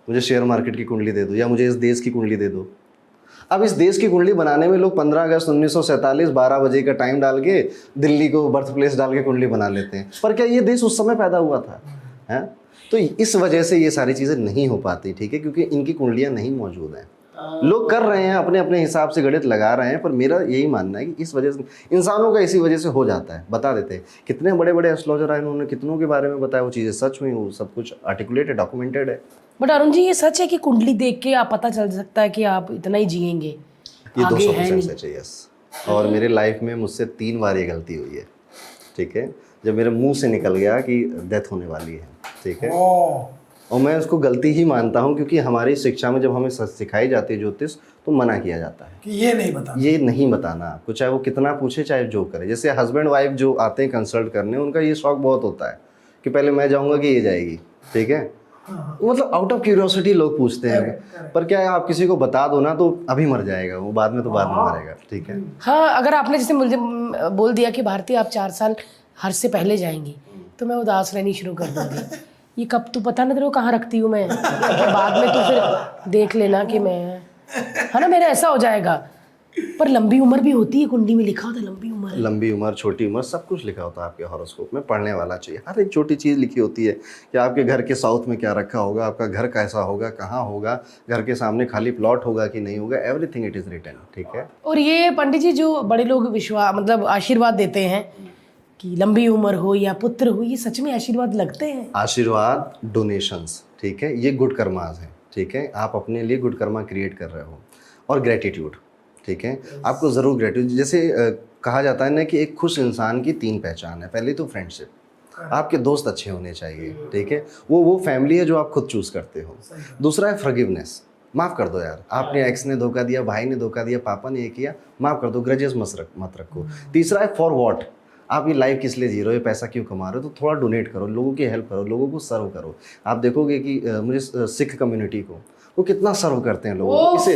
मुझे शेयर मार्केट की कुंडली दे दो, या मुझे इस देश की कुंडली दे दो। अब इस देश की कुंडली बनाने में लोग 15 अगस्त 1947 12 बजे का टाइम डाल के दिल्ली को बर्थ प्लेस डाल के कुंडली बना लेते हैं। पर क्या ये देश उस समय पैदा हुआ था, है? तो इस वजह से ये सारी चीज़ें नहीं हो पाती, ठीक है, क्योंकि इनकी कुंडलियाँ नहीं मौजूद हैं। लोग कर रहे हैं अपने अपने हिसाब से गणित लगा रहे हैं, पर मेरा यही मानना है कि इस वजह से इंसानों का इसी वजह से हो जाता है। बता देते हैं कितने बड़े बड़े एस्ट्रोलॉजर आए, उन्होंने कितनों के बारे में बताया, वो चीज़ें सच हुई, वो सब कुछ आर्टिकुलेटेड, डॉक्यूमेंटेड है। बट अरुण जी, ये सच है कि कुंडली देख के आप पता चल सकता है कि आप इतना ही जिएंगे? ये आगे है 200% नहीं। सच है, यस। और मेरे लाइफ में मुझसे 3 बार ये गलती हुई है, ठीक है, जब मेरे मुंह से निकल गया कि डेथ होने वाली है, ठीक है। और मैं उसको गलती ही मानता हूँ, क्योंकि हमारी शिक्षा में जब हमें सिखाई जाती है ज्योतिष, तो मना किया जाता है कि ये नहीं बताना आपको, चाहे वो कितना पूछे, चाहे जो करे। जैसे हस्बैंड वाइफ जो आते हैं कंसल्ट करने, उनका ये शौक बहुत होता है कि पहले मैं जाऊँगा कि ये जाएगी, ठीक है। मतलब आउट ऑफ क्यूरियोसिटी लोग पूछते हैं। पर क्या है, आप किसी को बता दो ना तो अभी मर जाएगा वो, बाद में तो बाद में मरेगा, ठीक है। हाँ, अगर आपने जैसे मुझे बोल दिया कि भारती आप 4 साल हर से पहले जाएंगी, तो मैं उदास रहनी शुरू कर दूंगी। ये कब, तो पता नहीं तेरे को कहाँ रखती हूँ मैं, बाद में तो फिर देख लेना कि मैं, है ना, मेरा ऐसा हो जाएगा। पर लंबी उम्र भी होती है, कुंडली में लिखा होता है लंबी उम्र, छोटी उम्र, सब कुछ लिखा होता है आपके हॉरोस्कोप में। पढ़ने वाला चाहिए, हर एक छोटी चीज़ लिखी होती है कि आपके घर के साउथ में क्या रखा होगा, आपका घर कैसा होगा, कहाँ होगा, घर के सामने खाली प्लॉट होगा कि नहीं होगा, एवरीथिंग इट इज़ रिटन, ठीक है। और ये पंडित जी जो बड़े लोग मतलब आशीर्वाद देते हैं कि लंबी उम्र हो या पुत्र हो, ये सच में आशीर्वाद लगते हैं? आशीर्वाद, डोनेशंस, ठीक है, ये गुड कर्मास हैं, ठीक है। आप अपने लिए गुड कर्मा क्रिएट कर रहे हो। और ग्रेटिट्यूड, ठीक है, आपको ज़रूर ग्रेटिट्यूड, जैसे कहा जाता है ना कि एक खुश इंसान की 3 पहचान है। पहली तो फ्रेंडशिप, आपके दोस्त अच्छे होने चाहिए, ठीक है, वो फैमिली है जो आप खुद चूज़ करते हो। दूसरा है फॉरगिवनेस, माफ़ कर दो यार, आपने एक्स ने धोखा दिया, भाई ने धोखा दिया, पापा ने ये किया, माफ़ कर दो, ग्रजेस मत रखो। तीसरा है फॉर वॉट, आप ये लाइफ किस लिए जी रहे हो, पैसा क्यों कमा रहे हो, तो थोड़ा डोनेट करो, लोगों की हेल्प करो, लोगों को सर्व करो। आप देखोगे कि मुझे सिख कम्युनिटी को वो कितना सर्व करते हैं लोगों को, इसे,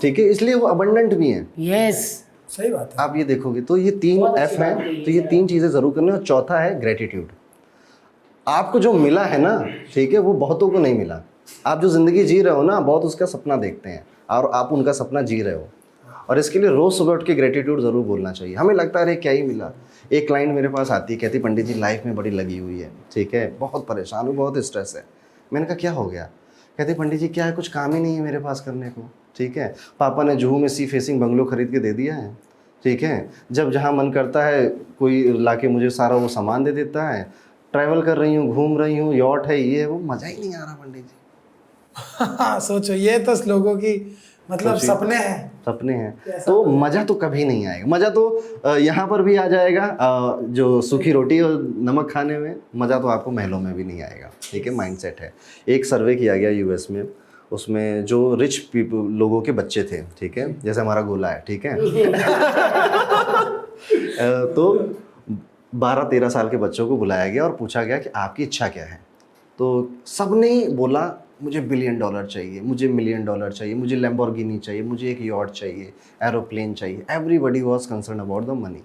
ठीक है, इसलिए वो अबंडेंट भी हैं। यस, सही बात है। आप ये देखोगे तो ये 3 F हैं, तो ये 3 चीज़ें ज़रूर करनी। और चौथा है ग्रेटिट्यूड। आपको जो मिला है ना, ठीक है, वो बहुतों को नहीं मिला। आप जो ज़िंदगी जी रहे हो ना, बहुत उसका सपना देखते हैं और आप उनका सपना जी रहे हो। और इसके लिए रोज़ सुबह उठ के ग्रेटिट्यूड ज़रूर बोलना चाहिए। हमें लगता है अरे क्या ही मिला। एक क्लाइंट मेरे पास आती है, कहती पंडित जी लाइफ में बड़ी लगी हुई है, ठीक है, बहुत परेशान हूँ, बहुत स्ट्रेस है। मैंने कहा क्या हो गया? कहते पंडित जी क्या है, कुछ काम ही नहीं है मेरे पास करने को, ठीक है, पापा ने जुहू में सी फेसिंग बंगलो खरीद के दे दिया है, ठीक है, जब जहाँ मन करता है कोई लाके मुझे सारा वो सामान दे देता है, ट्रैवल कर रही हूँ, घूम रही हूँ, यॉट है, ये है, वो मज़ा ही नहीं आ रहा पंडित जी। सोचो, ये तो लोगों की मतलब सपने हैं। तो मज़ा तो कभी नहीं आएगा। मज़ा तो यहाँ पर भी आ जाएगा, जो सूखी रोटी और नमक खाने में, मज़ा तो आपको महलों में भी नहीं आएगा, ठीक है, माइंडसेट है। एक सर्वे किया गया यूएस में, उसमें जो रिच पीपल लोगों के बच्चे थे, ठीक है, जैसे हमारा गोला है, ठीक है तो 12-13 साल के बच्चों को बुलाया गया और पूछा गया कि आपकी इच्छा क्या है। तो सब ने बोला मुझे $1 बिलियन चाहिए, मुझे $1 मिलियन चाहिए, मुझे लैम्बोर्गिनी चाहिए, मुझे एक यॉट चाहिए, एरोप्लेन चाहिए। Everybody was concern about the money.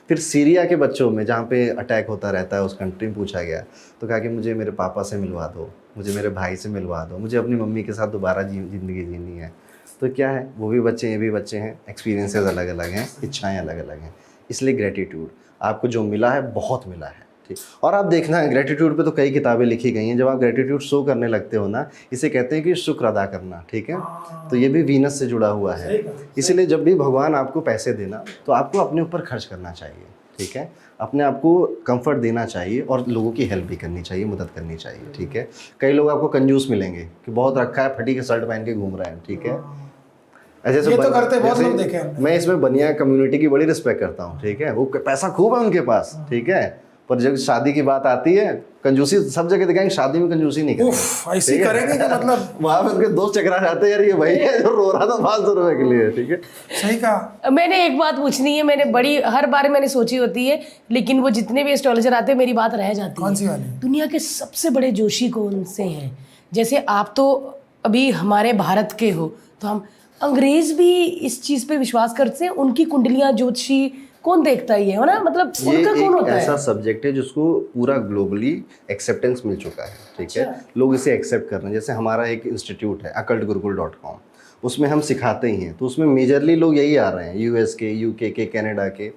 फिर सीरिया के बच्चों में, जहाँ पे अटैक होता रहता है उस कंट्री में, पूछा गया तो कहा कि मुझे मेरे पापा से मिलवा दो, मुझे मेरे भाई से मिलवा दो, मुझे अपनी मम्मी के साथ दोबारा ज़िंदगी जीनी है। तो क्या है, वो भी बच्चे, ये भी बच्चे हैं, एक्सपीरियंसेस अलग अलग हैं, इच्छाएँ अलग अलग हैं। इसलिए ग्रेटिट्यूड, आपको जो मिला है बहुत मिला है, ठीक। और आप देखना है ग्रेटिट्यूड पे तो कई किताबें लिखी गई हैं। जब आप ग्रेटिट्यूड शो करने लगते हो ना, इसे कहते हैं कि शुक्र अदा करना, ठीक है। तो ये भी वीनस से जुड़ा हुआ है। इसीलिए जब भी भगवान आपको पैसे देना तो आपको अपने ऊपर खर्च करना चाहिए, ठीक है, अपने आप को कंफर्ट देना चाहिए और लोगों की हेल्प भी करनी चाहिए, मदद करनी चाहिए, ठीक है। कई लोग आपको कंजूस मिलेंगे कि बहुत रखा है, फटी के शर्ट पहन के घूम रहे हैं, ठीक है। ऐसे ये तो करते बहुत लोग देखे हैं। मैं इसमें बनिया कम्युनिटी की बड़ी रिस्पेक्ट करता हूँ, ठीक है, वो पैसा खूब है उनके पास, ठीक है, पर जब शादी की बात आती है, कंजूसी सब जगह दिखाएंगे, शादी में कंजूसी नहीं करेंगे। ऐसी करेंगे कि मतलब वहाँ पे उनके दोस्त चकरा जाते हैं, यार ये भाई है जो रो रहा था 500 रुपए के लिए, ठीक है। सही कहा। मैंने एक बात पूछनी है, मैंने बड़ी हर बार मैंने सोची होती है, लेकिन वो जितने भी एस्ट्रोलॉजर आते हैं मेरी बात रह जाती है। कौन सी वाली? दुनिया के सबसे बड़े जोशी कौन से हैं? जैसे आप तो अभी हमारे भारत के हो, तो हम अंग्रेज भी इस चीज पे विश्वास करते हैं, उनकी कुंडलियां ज्योतिषी कौन देखता ही है ना, मतलब उनका कौन होता है? ऐसा सब्जेक्ट है जिसको पूरा ग्लोबली एक्सेप्टेंस मिल चुका है, ठीक है, लोग इसे एक्सेप्ट कर रहे हैं। जैसे हमारा एक इंस्टीट्यूट है occultgurukul.com, उसमें हम सिखाते ही हैं, तो उसमें मेजरली लोग यही आ रहे हैं, यूएस के, यूके के, कनाडा के।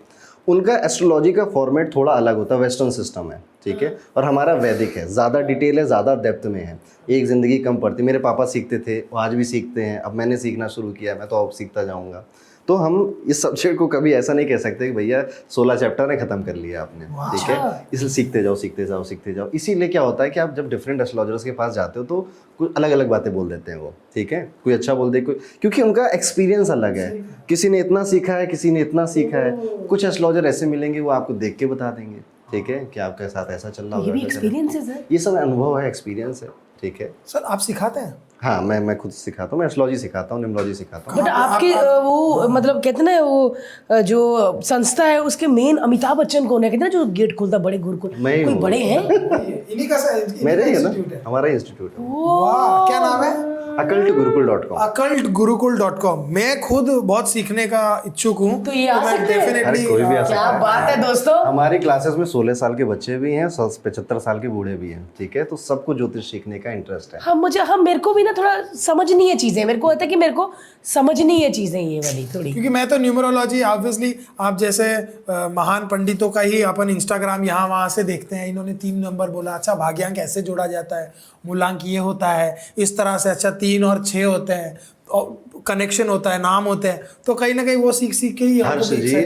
उनका एस्ट्रोलॉजी का फॉर्मेट थोड़ा अलग होता है, वेस्टर्न सिस्टम है, ठीक है, और हमारा वैदिक है, ज़्यादा डिटेल है, ज़्यादा डेप्थ में है, एक ज़िंदगी कम पड़ती। मेरे पापा सीखते थे, वो आज भी सीखते हैं, अब मैंने सीखना शुरू किया, मैं तो अब सीखता जाऊँगा। तो हम इस सब्जेक्ट को कभी ऐसा नहीं कह सकते कि भैया 16 चैप्टर है, ख़त्म कर लिया आपने, ठीक है, इसलिए सीखते जाओ सीखते जाओ सीखते जाओ। इसीलिए क्या होता है कि आप जब डिफरेंट एस्ट्रोलॉजर्स के पास जाते हो तो कुछ अलग अलग बातें बोल देते हैं वो, ठीक है, कोई अच्छा बोल दे, कोई, क्योंकि उनका एक्सपीरियंस अलग है, किसी ने इतना सीखा है, किसी ने इतना सीखा है। कुछ एस्ट्रोलॉजर ऐसे मिलेंगे वो आपको देख के बता देंगे, ठीक है, कि आपके साथ ऐसा चल रहा ये भी होगा, एक्सपीरियंसेस है, ये सब अनुभव है, एक्सपीरियंस है, ठीक है। सर आप सिखाते हैं? हाँ, मैं खुद सिखाता हूँ, मैं एस्ट्रोलॉजी सिखाता हूँ, न्यूमरोलॉजी सिखाता हूँ। बट आपकी वो मतलब कहते ना वो जो संस्था है उसके मेन अमिताभ बच्चन कौन है? कहते ना जो गेट खोलता बड़े गुरुकुल, मैं कोई हूँ। बड़े हैं? इन्हीं का मेरे ही है ना, इंस्टीट्यूट है। हमारा इंस्टीट्यूट है, वाह, क्या नाम है? occultgurukul.com। occultgurukul.com। मैं खुद बहुत सीखने का इच्छुक हूँ, तो ये आ मैं सकते हैं? अरे कोई भी आ सकता क्या बात है दोस्तों। हमारी क्लासेस में 16 साल के बच्चे भी हैं, 75 साल के बूढ़े भी हैं, ठीक है, तो सबको ज्योतिष सीखने का इंटरेस्ट है। हम मेरे को भी ना थोड़ा समझनी है चीजें, मेरे को होता है कि मेरे को समझनी है चीजें ये वाली थोड़ी, क्योंकि मैं तो न्यूमरोलॉजी ऑब्वियसली आप जैसे महान पंडितों का ही अपन इंस्टाग्राम यहाँ वहाँ से देखते हैं। इन्होंने 3 नंबर बोला, अच्छा भाग्यांक ऐसे जोड़ा जाता है, मूलांक ये होता है इस तरह से, अच्छा 3 और 6 होते हैं, और कनेक्शन होता है, नाम होते हैं, तो कहीं ना कहीं वो सीख के ही हर्ष जी,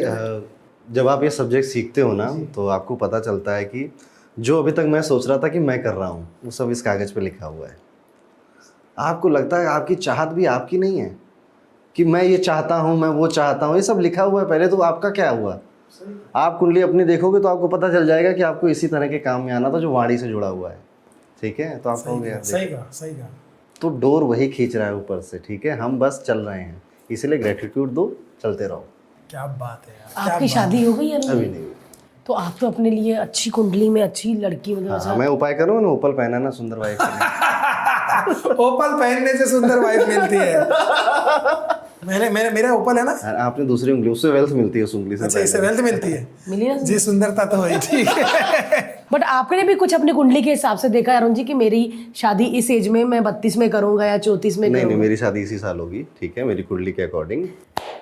जब आप ये सब्जेक्ट सीखते हो ना तो आपको पता चलता है कि जो अभी तक मैं सोच रहा था कि मैं कर रहा हूँ वो सब इस कागज़ पे लिखा हुआ है। आपको लगता है आपकी चाहत भी आपकी नहीं है कि मैं ये चाहता हूँ, मैं वो चाहता हूँ, ये सब लिखा हुआ है पहले। तो आपका क्या हुआ? आप कुंडली अपनी देखोगे तो आपको पता चल जाएगा कि आपको इसी तरह के काम में आना था जो वाणी से जुड़ा हुआ है, ठीक है, तो आप कहोगे यार सही कहा। तो डोर वही खींच रहा है ऊपर से, ठीक है, हम बस चल रहे हैं, इसीलिए ग्रेटिट्यूड दो, चलते रहो। क्या बात है यार। आपकी शादी हो गई है? अभी नहीं। तो आप तो अपने लिए अच्छी कुंडली में अच्छी लड़की मतलब हाँ, मैं उपाय करूँ ना, ओपल पहना ना सुंदर वाइफ। ओपल पहनने से सुंदर वाइफ मिलती है। मेरा ओपल है ना। आपने दूसरी उंगली, उससे वेल्थ मिलती है उस उंगली से। अच्छा, इससे वेल्थ मिलती है, मिली ना जी, सुंदरता तो हुई, ठीक है। बट आपने भी कुछ अपनी कुंडली के हिसाब से देखा अरुण जी कि मेरी शादी इस एज में मैं 32 में करूंगा या 34 में नहीं, करूंगा? मेरी शादी इसी साल होगी, ठीक है, मेरी कुंडली के अकॉर्डिंग।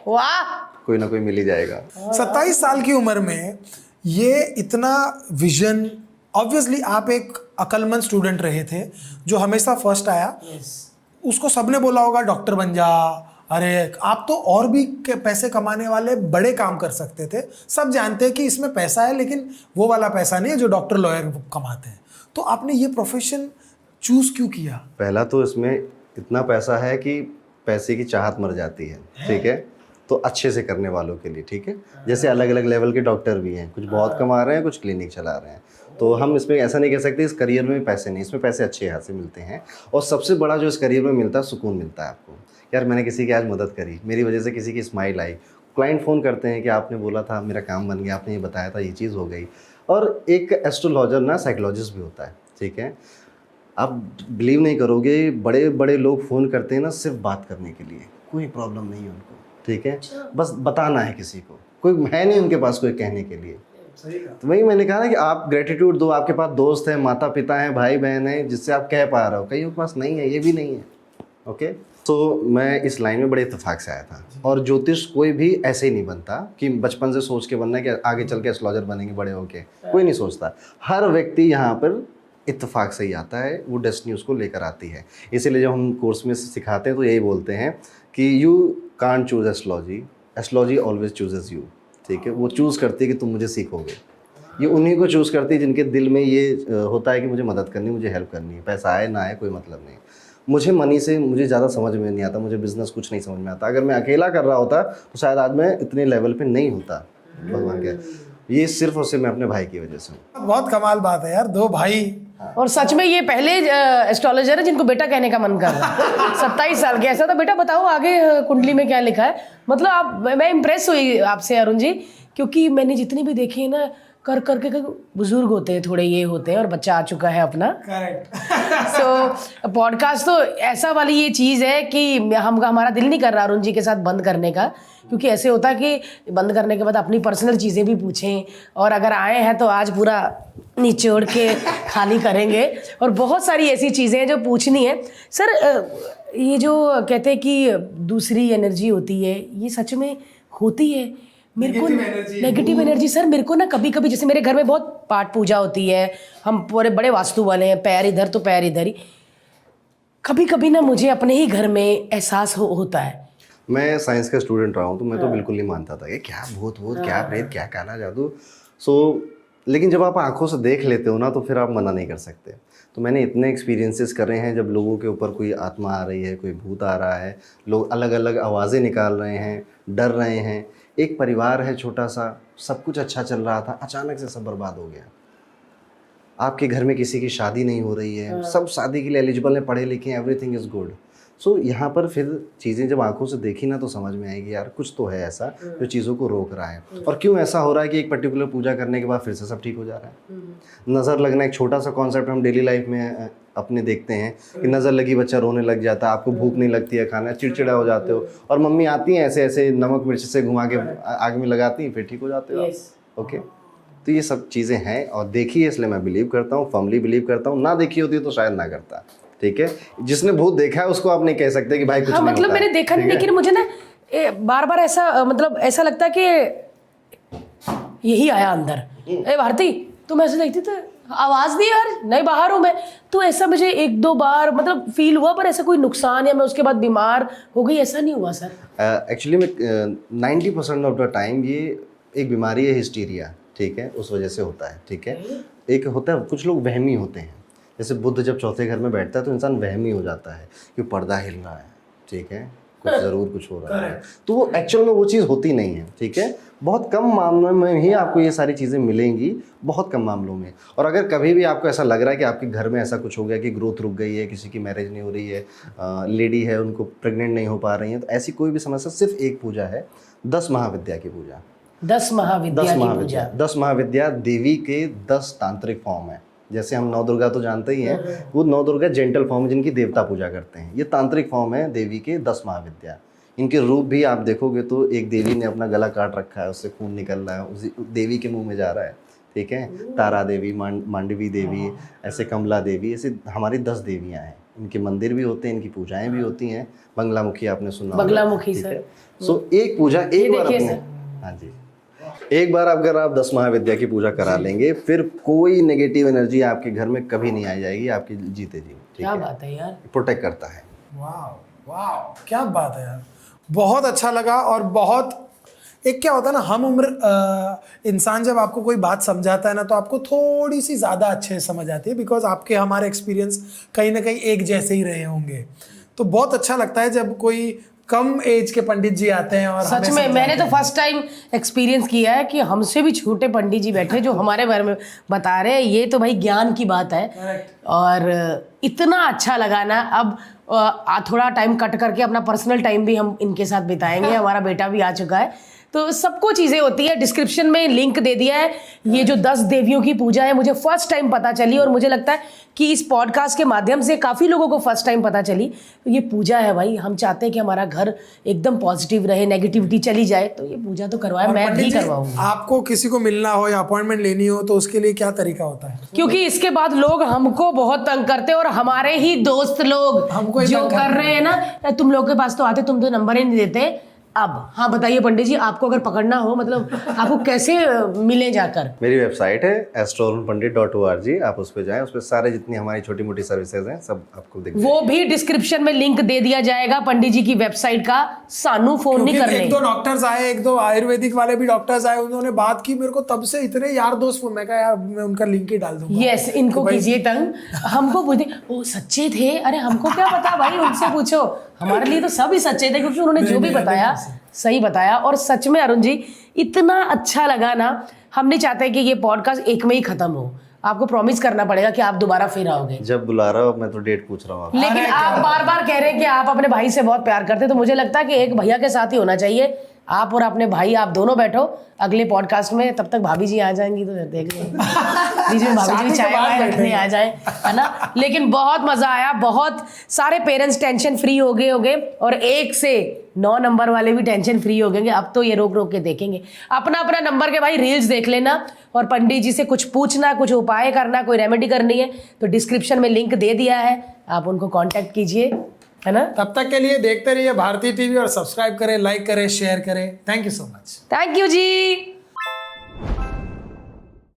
वाह, कोई ना कोई मिल ही जाएगा। 27 साल की उम्र में ये इतना विजन, ऑब्वियसली आप एक अक्लमंद स्टूडेंट रहे थे जो हमेशा फर्स्ट आया। उसको सबने बोला होगा डॉक्टर बन जा, अरे आप तो और भी पैसे कमाने वाले बड़े काम कर सकते थे। सब जानते हैं कि इसमें पैसा है, लेकिन वो वाला पैसा नहीं है जो डॉक्टर लॉयर कमाते हैं। तो आपने ये प्रोफेशन चूज क्यों किया? पहला तो इसमें इतना पैसा है कि पैसे की चाहत मर जाती है, ठीक है, तो अच्छे से करने वालों के लिए, ठीक है। जैसे अलग अलग लेवल के डॉक्टर भी हैं, कुछ बहुत कमा रहे हैं, कुछ क्लिनिक चला रहे हैं। तो हम इसमें ऐसा नहीं कह सकते इस करियर में पैसे नहीं, इसमें पैसे अच्छे यहाँ से मिलते हैं। और सबसे बड़ा जो इस करियर में मिलता है, सुकून मिलता है आपको। यार मैंने किसी की आज मदद करी, मेरी वजह से किसी की स्माइल आई, क्लाइंट फ़ोन करते हैं कि आपने बोला था मेरा काम बन गया, आपने ये बताया था, ये चीज़ हो गई। और एक एस्ट्रोलॉजर ना साइकोलॉजिस्ट भी होता है, ठीक है। आप बिलीव नहीं करोगे, बड़े बड़े लोग फ़ोन करते हैं ना सिर्फ बात करने के लिए, कोई प्रॉब्लम नहीं है उनको, ठीक है, बस बताना है किसी को, कोई है नहीं उनके पास कोई कहने के लिए। तो वही मैंने कहा ना कि आप ग्रेटिट्यूड दो, आपके पास दोस्त हैं, माता पिता हैं, भाई बहन हैं, जिससे आप कह पा रहे हो, कईयों के पास नहीं है, ये भी नहीं है, ओके। तो मैं इस लाइन में बड़े इत्तेफाक से आया था। और ज्योतिष कोई भी ऐसे ही नहीं बनता कि बचपन से सोच के बनना है कि आगे चल के एस्ट्रोलॉजर बनेंगे बड़े होके, कोई नहीं सोचता। हर व्यक्ति यहाँ पर इत्तेफाक से ही आता है, वो डेस्टिनी उसको लेकर आती है। इसीलिए जब हम कोर्स में सिखाते हैं तो यही बोलते हैं कि you can't choose astrology, astrology always chooses you, ठीक है। वो चूज़ करती है कि तुम मुझे सीखोगे। ये उन्हीं को चूज़ करती है जिनके दिल में ये होता है कि मुझे मदद करनी, मुझे हेल्प करनी है, पैसा आए ना आए कोई मतलब नहीं। मुझे मनी से मुझे ज़्यादा समझ में नहीं आता, मुझे बिज़नेस कुछ नहीं समझ में आता। अगर मैं अकेला कर रहा होता तो शायद आज मैं इतने लेवल पे नहीं होता, भगवान के। ये सिर्फ और सिर्फ मैं अपने भाई की वजह से हूँ। बहुत कमाल बात है यार, दो भाई। और सच में ये पहले एस्ट्रोलॉजर है जिनको बेटा कहने का मन कर रहा है। 27 साल के। ऐसा तो बेटा बताओ आगे कुंडली में क्या लिखा है। मतलब आप, मैं इम्प्रेस हुई आपसे अरुण जी, क्योंकि मैंने जितनी भी देखी है ना, कर करके बुजुर्ग होते हैं, थोड़े ये होते हैं, और बच्चा आ चुका है अपना। करेक्ट। सो पॉडकास्ट तो ऐसा वाली ये चीज़ है कि हमारा दिल नहीं कर रहा अरुण जी के साथ बंद करने का, क्योंकि ऐसे होता है कि बंद करने के बाद अपनी पर्सनल चीज़ें भी पूछें, और अगर आए हैं तो आज पूरा निचोड़ के खाली करेंगे। और बहुत सारी ऐसी चीज़ें हैं जो पूछनी है। सर, ये जो कहते हैं कि दूसरी एनर्जी होती है, ये सच में होती है? मेरे को नेगेटिव एनर्जी सर, मेरे को ना कभी कभी, जैसे मेरे घर में बहुत पाठ पूजा होती है, हम पूरे बड़े वास्तु वाले हैं, पैर इधर तो पैर इधर ही, कभी कभी ना मुझे अपने ही घर में एहसास होता है। मैं साइंस का स्टूडेंट रहा हूँ तो मैं तो बिल्कुल नहीं मानता था कि क्या भूत क्या प्रेत, क्या काला जादू। लेकिन जब आप आंखों से देख लेते हो ना तो फिर आप मना नहीं कर सकते। तो मैंने इतने एक्सपीरियंसेस कर रहे हैं, जब लोगों के ऊपर कोई आत्मा आ रही है, कोई भूत आ रहा है, लोग अलग अलग आवाज़ें निकाल रहे हैं, डर रहे हैं। एक परिवार है छोटा सा, सब कुछ अच्छा चल रहा था, अचानक से सब बर्बाद हो गया। आपके घर में किसी की शादी नहीं हो रही है, सब शादी के लिए एलिजिबल हैं, पढ़े लिखे हैं, एवरीथिंग इज़ गुड। सो यहाँ पर फिर चीज़ें जब आंखों से देखी ना तो समझ में आएगी यार कुछ तो है ऐसा जो चीज़ों को रोक रहा है। और क्यों ऐसा हो रहा है कि एक पर्टिकुलर पूजा करने के बाद फिर से सब ठीक हो जा रहा है। नज़र लगना एक छोटा सा कॉन्सेप्ट हम डेली लाइफ में अपने देखते हैं कि नज़र लगी बच्चा रोने लग जाता है, आपको भूख नहीं लगती है, खाना चिड़चिड़ा हो जाते हो, और मम्मी आती हैं ऐसे ऐसे नमक मिर्च से घुमा के आग में लगाती हैं, फिर ठीक हो जाते हो आप। ओके, तो ये सब चीज़ें हैं और देखी है, इसलिए मैं बिलीव करता हूँ, फर्मली बिलीव करता हूँ। ना देखी होती तो शायद ना करता, ठीक है। जिसने भूत देखा है उसको आप नहीं कह सकते कि भाई कुछ नहीं मतलब होता। मैंने देखा नहीं, लेकिन मुझे ना बार बार ऐसा, मतलब ऐसा लगता है कि यही आया अंदर, ए भारती, तो मैं ऐसे देखती तो आवाज़ दी यार, नहीं बाहर हूँ मैं, तो ऐसा मुझे एक दो बार मतलब फील हुआ, पर ऐसा कोई नुकसान या मैं उसके बाद बीमार हो गई ऐसा नहीं हुआ सर। एक्चुअली में 90% ऑफ द टाइम ये एक बीमारी है, हिस्टीरिया, ठीक है, उस वजह से होता है, ठीक है। एक होता है, कुछ लोग वहमी होते हैं, जैसे बुद्ध जब चौथे घर में बैठता है तो इंसान वहमी हो जाता है कि पर्दा हिल रहा है, ठीक है, कुछ ज़रूर कुछ हो रहा है, तो वो एक्चुअल में वो चीज़ होती नहीं है, ठीक है। बहुत कम मामलों में ही आपको ये सारी चीज़ें मिलेंगी, बहुत कम मामलों में। और अगर कभी भी आपको ऐसा लग रहा है कि आपके घर में ऐसा कुछ हो गया कि ग्रोथ रुक गई है, किसी की मैरिज नहीं हो रही है, लेडी है उनको प्रेग्नेंट नहीं हो पा रही हैं, तो ऐसी कोई भी समस्या, सिर्फ एक पूजा है, 10 महाविद्या की पूजा। 10 महाविद्या 10 महाविद्या देवी के 10 तांत्रिक फॉर्म है। जैसे हम नौ दुर्गा तो जानते ही हैं, वो नौ दुर्गा जेंटल फॉर्म है जिनकी देवता पूजा करते हैं, ये तांत्रिक फॉर्म है देवी के 10 महाविद्या। इनके रूप भी आप देखोगे तो एक देवी ने अपना गला काट रखा है, उससे खून निकल रहा है, उसी देवी के मुंह में जा रहा है, ठीक है। तारा देवी, मांडवी देवी, ऐसे कमला देवी, ऐसे हमारी 10 देवियाँ हैं। इनके मंदिर भी होते हैं, इनकी पूजाएं भी होती हैं। बंगलामुखी आपने सुना होगा, बंगलामुखी ठीक सर। है। सो एक पूजा एक बार देखिए अपने, सर। हाँ जी, एक बार अगर आप 10 महाविद्या की पूजा करा लेंगे, फिर कोई नेगेटिव एनर्जी आपके घर में कभी नहीं आ जाएगी, आपकी जीते जी, ठीक क्या है, बात है यार। प्रोटेक्ट करता है। वाह वाह, क्या बात है यार, बहुत अच्छा लगा। और बहुत एक क्या होता है ना, हम उम्र इंसान जब आपको कोई बात समझाता है ना, तो आपको थोड़ी सी ज़्यादा अच्छे से समझ आती है, बिकॉज आपके हमारे एक्सपीरियंस कहीं ना कहीं एक जैसे ही रहे होंगे। तो बहुत अच्छा लगता है जब कोई कम एज के पंडित जी आते हैं और सच में मैंने तो फर्स्ट टाइम एक्सपीरियंस किया है कि हमसे भी छोटे पंडित जी बैठे जो हमारे बारे में बता रहे हैं। ये तो भाई ज्ञान की बात है। और इतना अच्छा लगा ना। अब थोड़ा टाइम कट करके अपना पर्सनल टाइम भी हम इनके साथ बिताएंगे। हमारा बेटा भी आ चुका है, तो सबको चीज़ें होती है। डिस्क्रिप्शन में लिंक दे दिया है। ये जो 10 देवियों की पूजा है, मुझे फर्स्ट टाइम पता चली, और मुझे लगता है कि इस पॉडकास्ट के माध्यम से काफ़ी लोगों को फर्स्ट टाइम पता चली। तो ये पूजा है भाई, हम चाहते हैं कि हमारा घर एकदम पॉजिटिव रहे, नेगेटिविटी चली जाए, तो ये पूजा तो करवाए, मैं पंडित भी जी, करवाऊंगा। आपको किसी को मिलना हो या अपॉइंटमेंट लेनी हो तो उसके लिए क्या तरीका होता है? क्योंकि इसके बाद लोग हमको बहुत तंग करते हैं, और हमारे ही दोस्त लोग हमको ही जो तंग कर करते रहे हैं ना, तुम लोग के पास तो आते, तुम तो नंबर ही नहीं देते। अब हाँ बताइए पंडित जी, आपको अगर पकड़ना हो, मतलब आपको कैसे मिले जाकर? मेरी वेबसाइट है astroarunpandit.org, आप उस पर जाएं, उस पर सारे जितनी हमारी छोटी मोटी सर्विसेज हैं सब आपको दिख वो भी डिस्क्रिप्शन में लिंक दे दिया जाएगा पंडित जी की वेबसाइट का। सानू फोन नहीं क्योंकि करने। एक दो डॉक्टर्स आए, एक दो आयुर्वेदिक वाले भी डॉक्टर्स आए, उन्होंने बात की मेरे को, तब से इतने यार दोस्त, मैं कहा यार मैं उनका लिंक ही डाल दूंगा। यस, इनको कीजिए तंग। हमको पूछते ओ सच्चे थे, अरे हमको क्या पता भाई, उनसे पूछो। हमारे लिए तो सब ही सच्चे थे, क्योंकि उन्होंने जो भी बताया सही बताया। और सच में अरुण जी इतना अच्छा लगा ना, हम नहीं चाहते कि ये पॉडकास्ट एक में ही खत्म हो। आपको प्रॉमिस करना पड़ेगा कि आप दोबारा फिर आओगे। जब बुला रहा हो, मैं तो डेट पूछ रहा हूँ आपसे। लेकिन आप बार बार कह रहे हैं कि आप अपने भाई से बहुत प्यार करते हैं, तो मुझे लगता है कि एक भैया के साथ ही होना चाहिए। आप और अपने भाई, आप दोनों बैठो अगले पॉडकास्ट में। तब तक भाभी जी आ जाएंगी तो देख लेंगे, बीच में भाभी जी चाय वाय रखने आ जाए, है ना। लेकिन बहुत मजा आया, बहुत सारे पेरेंट्स टेंशन फ्री हो गए, और 1 से 9 नंबर वाले भी टेंशन फ्री हो गए। अब तो ये रोक रोक के देखेंगे। अपना अपना नंबर के भाई रील्स देख लेना, और पंडित जी से कुछ पूछना, कुछ उपाय करना, कोई रेमेडी करनी है तो डिस्क्रिप्शन में लिंक दे दिया है, आप उनको कांटेक्ट कीजिए, है ना। तब तक के लिए देखते रहिए भारतीय टीवी, और सब्सक्राइब करें, लाइक करें, शेयर करें। Thank you so much. Thank you ji.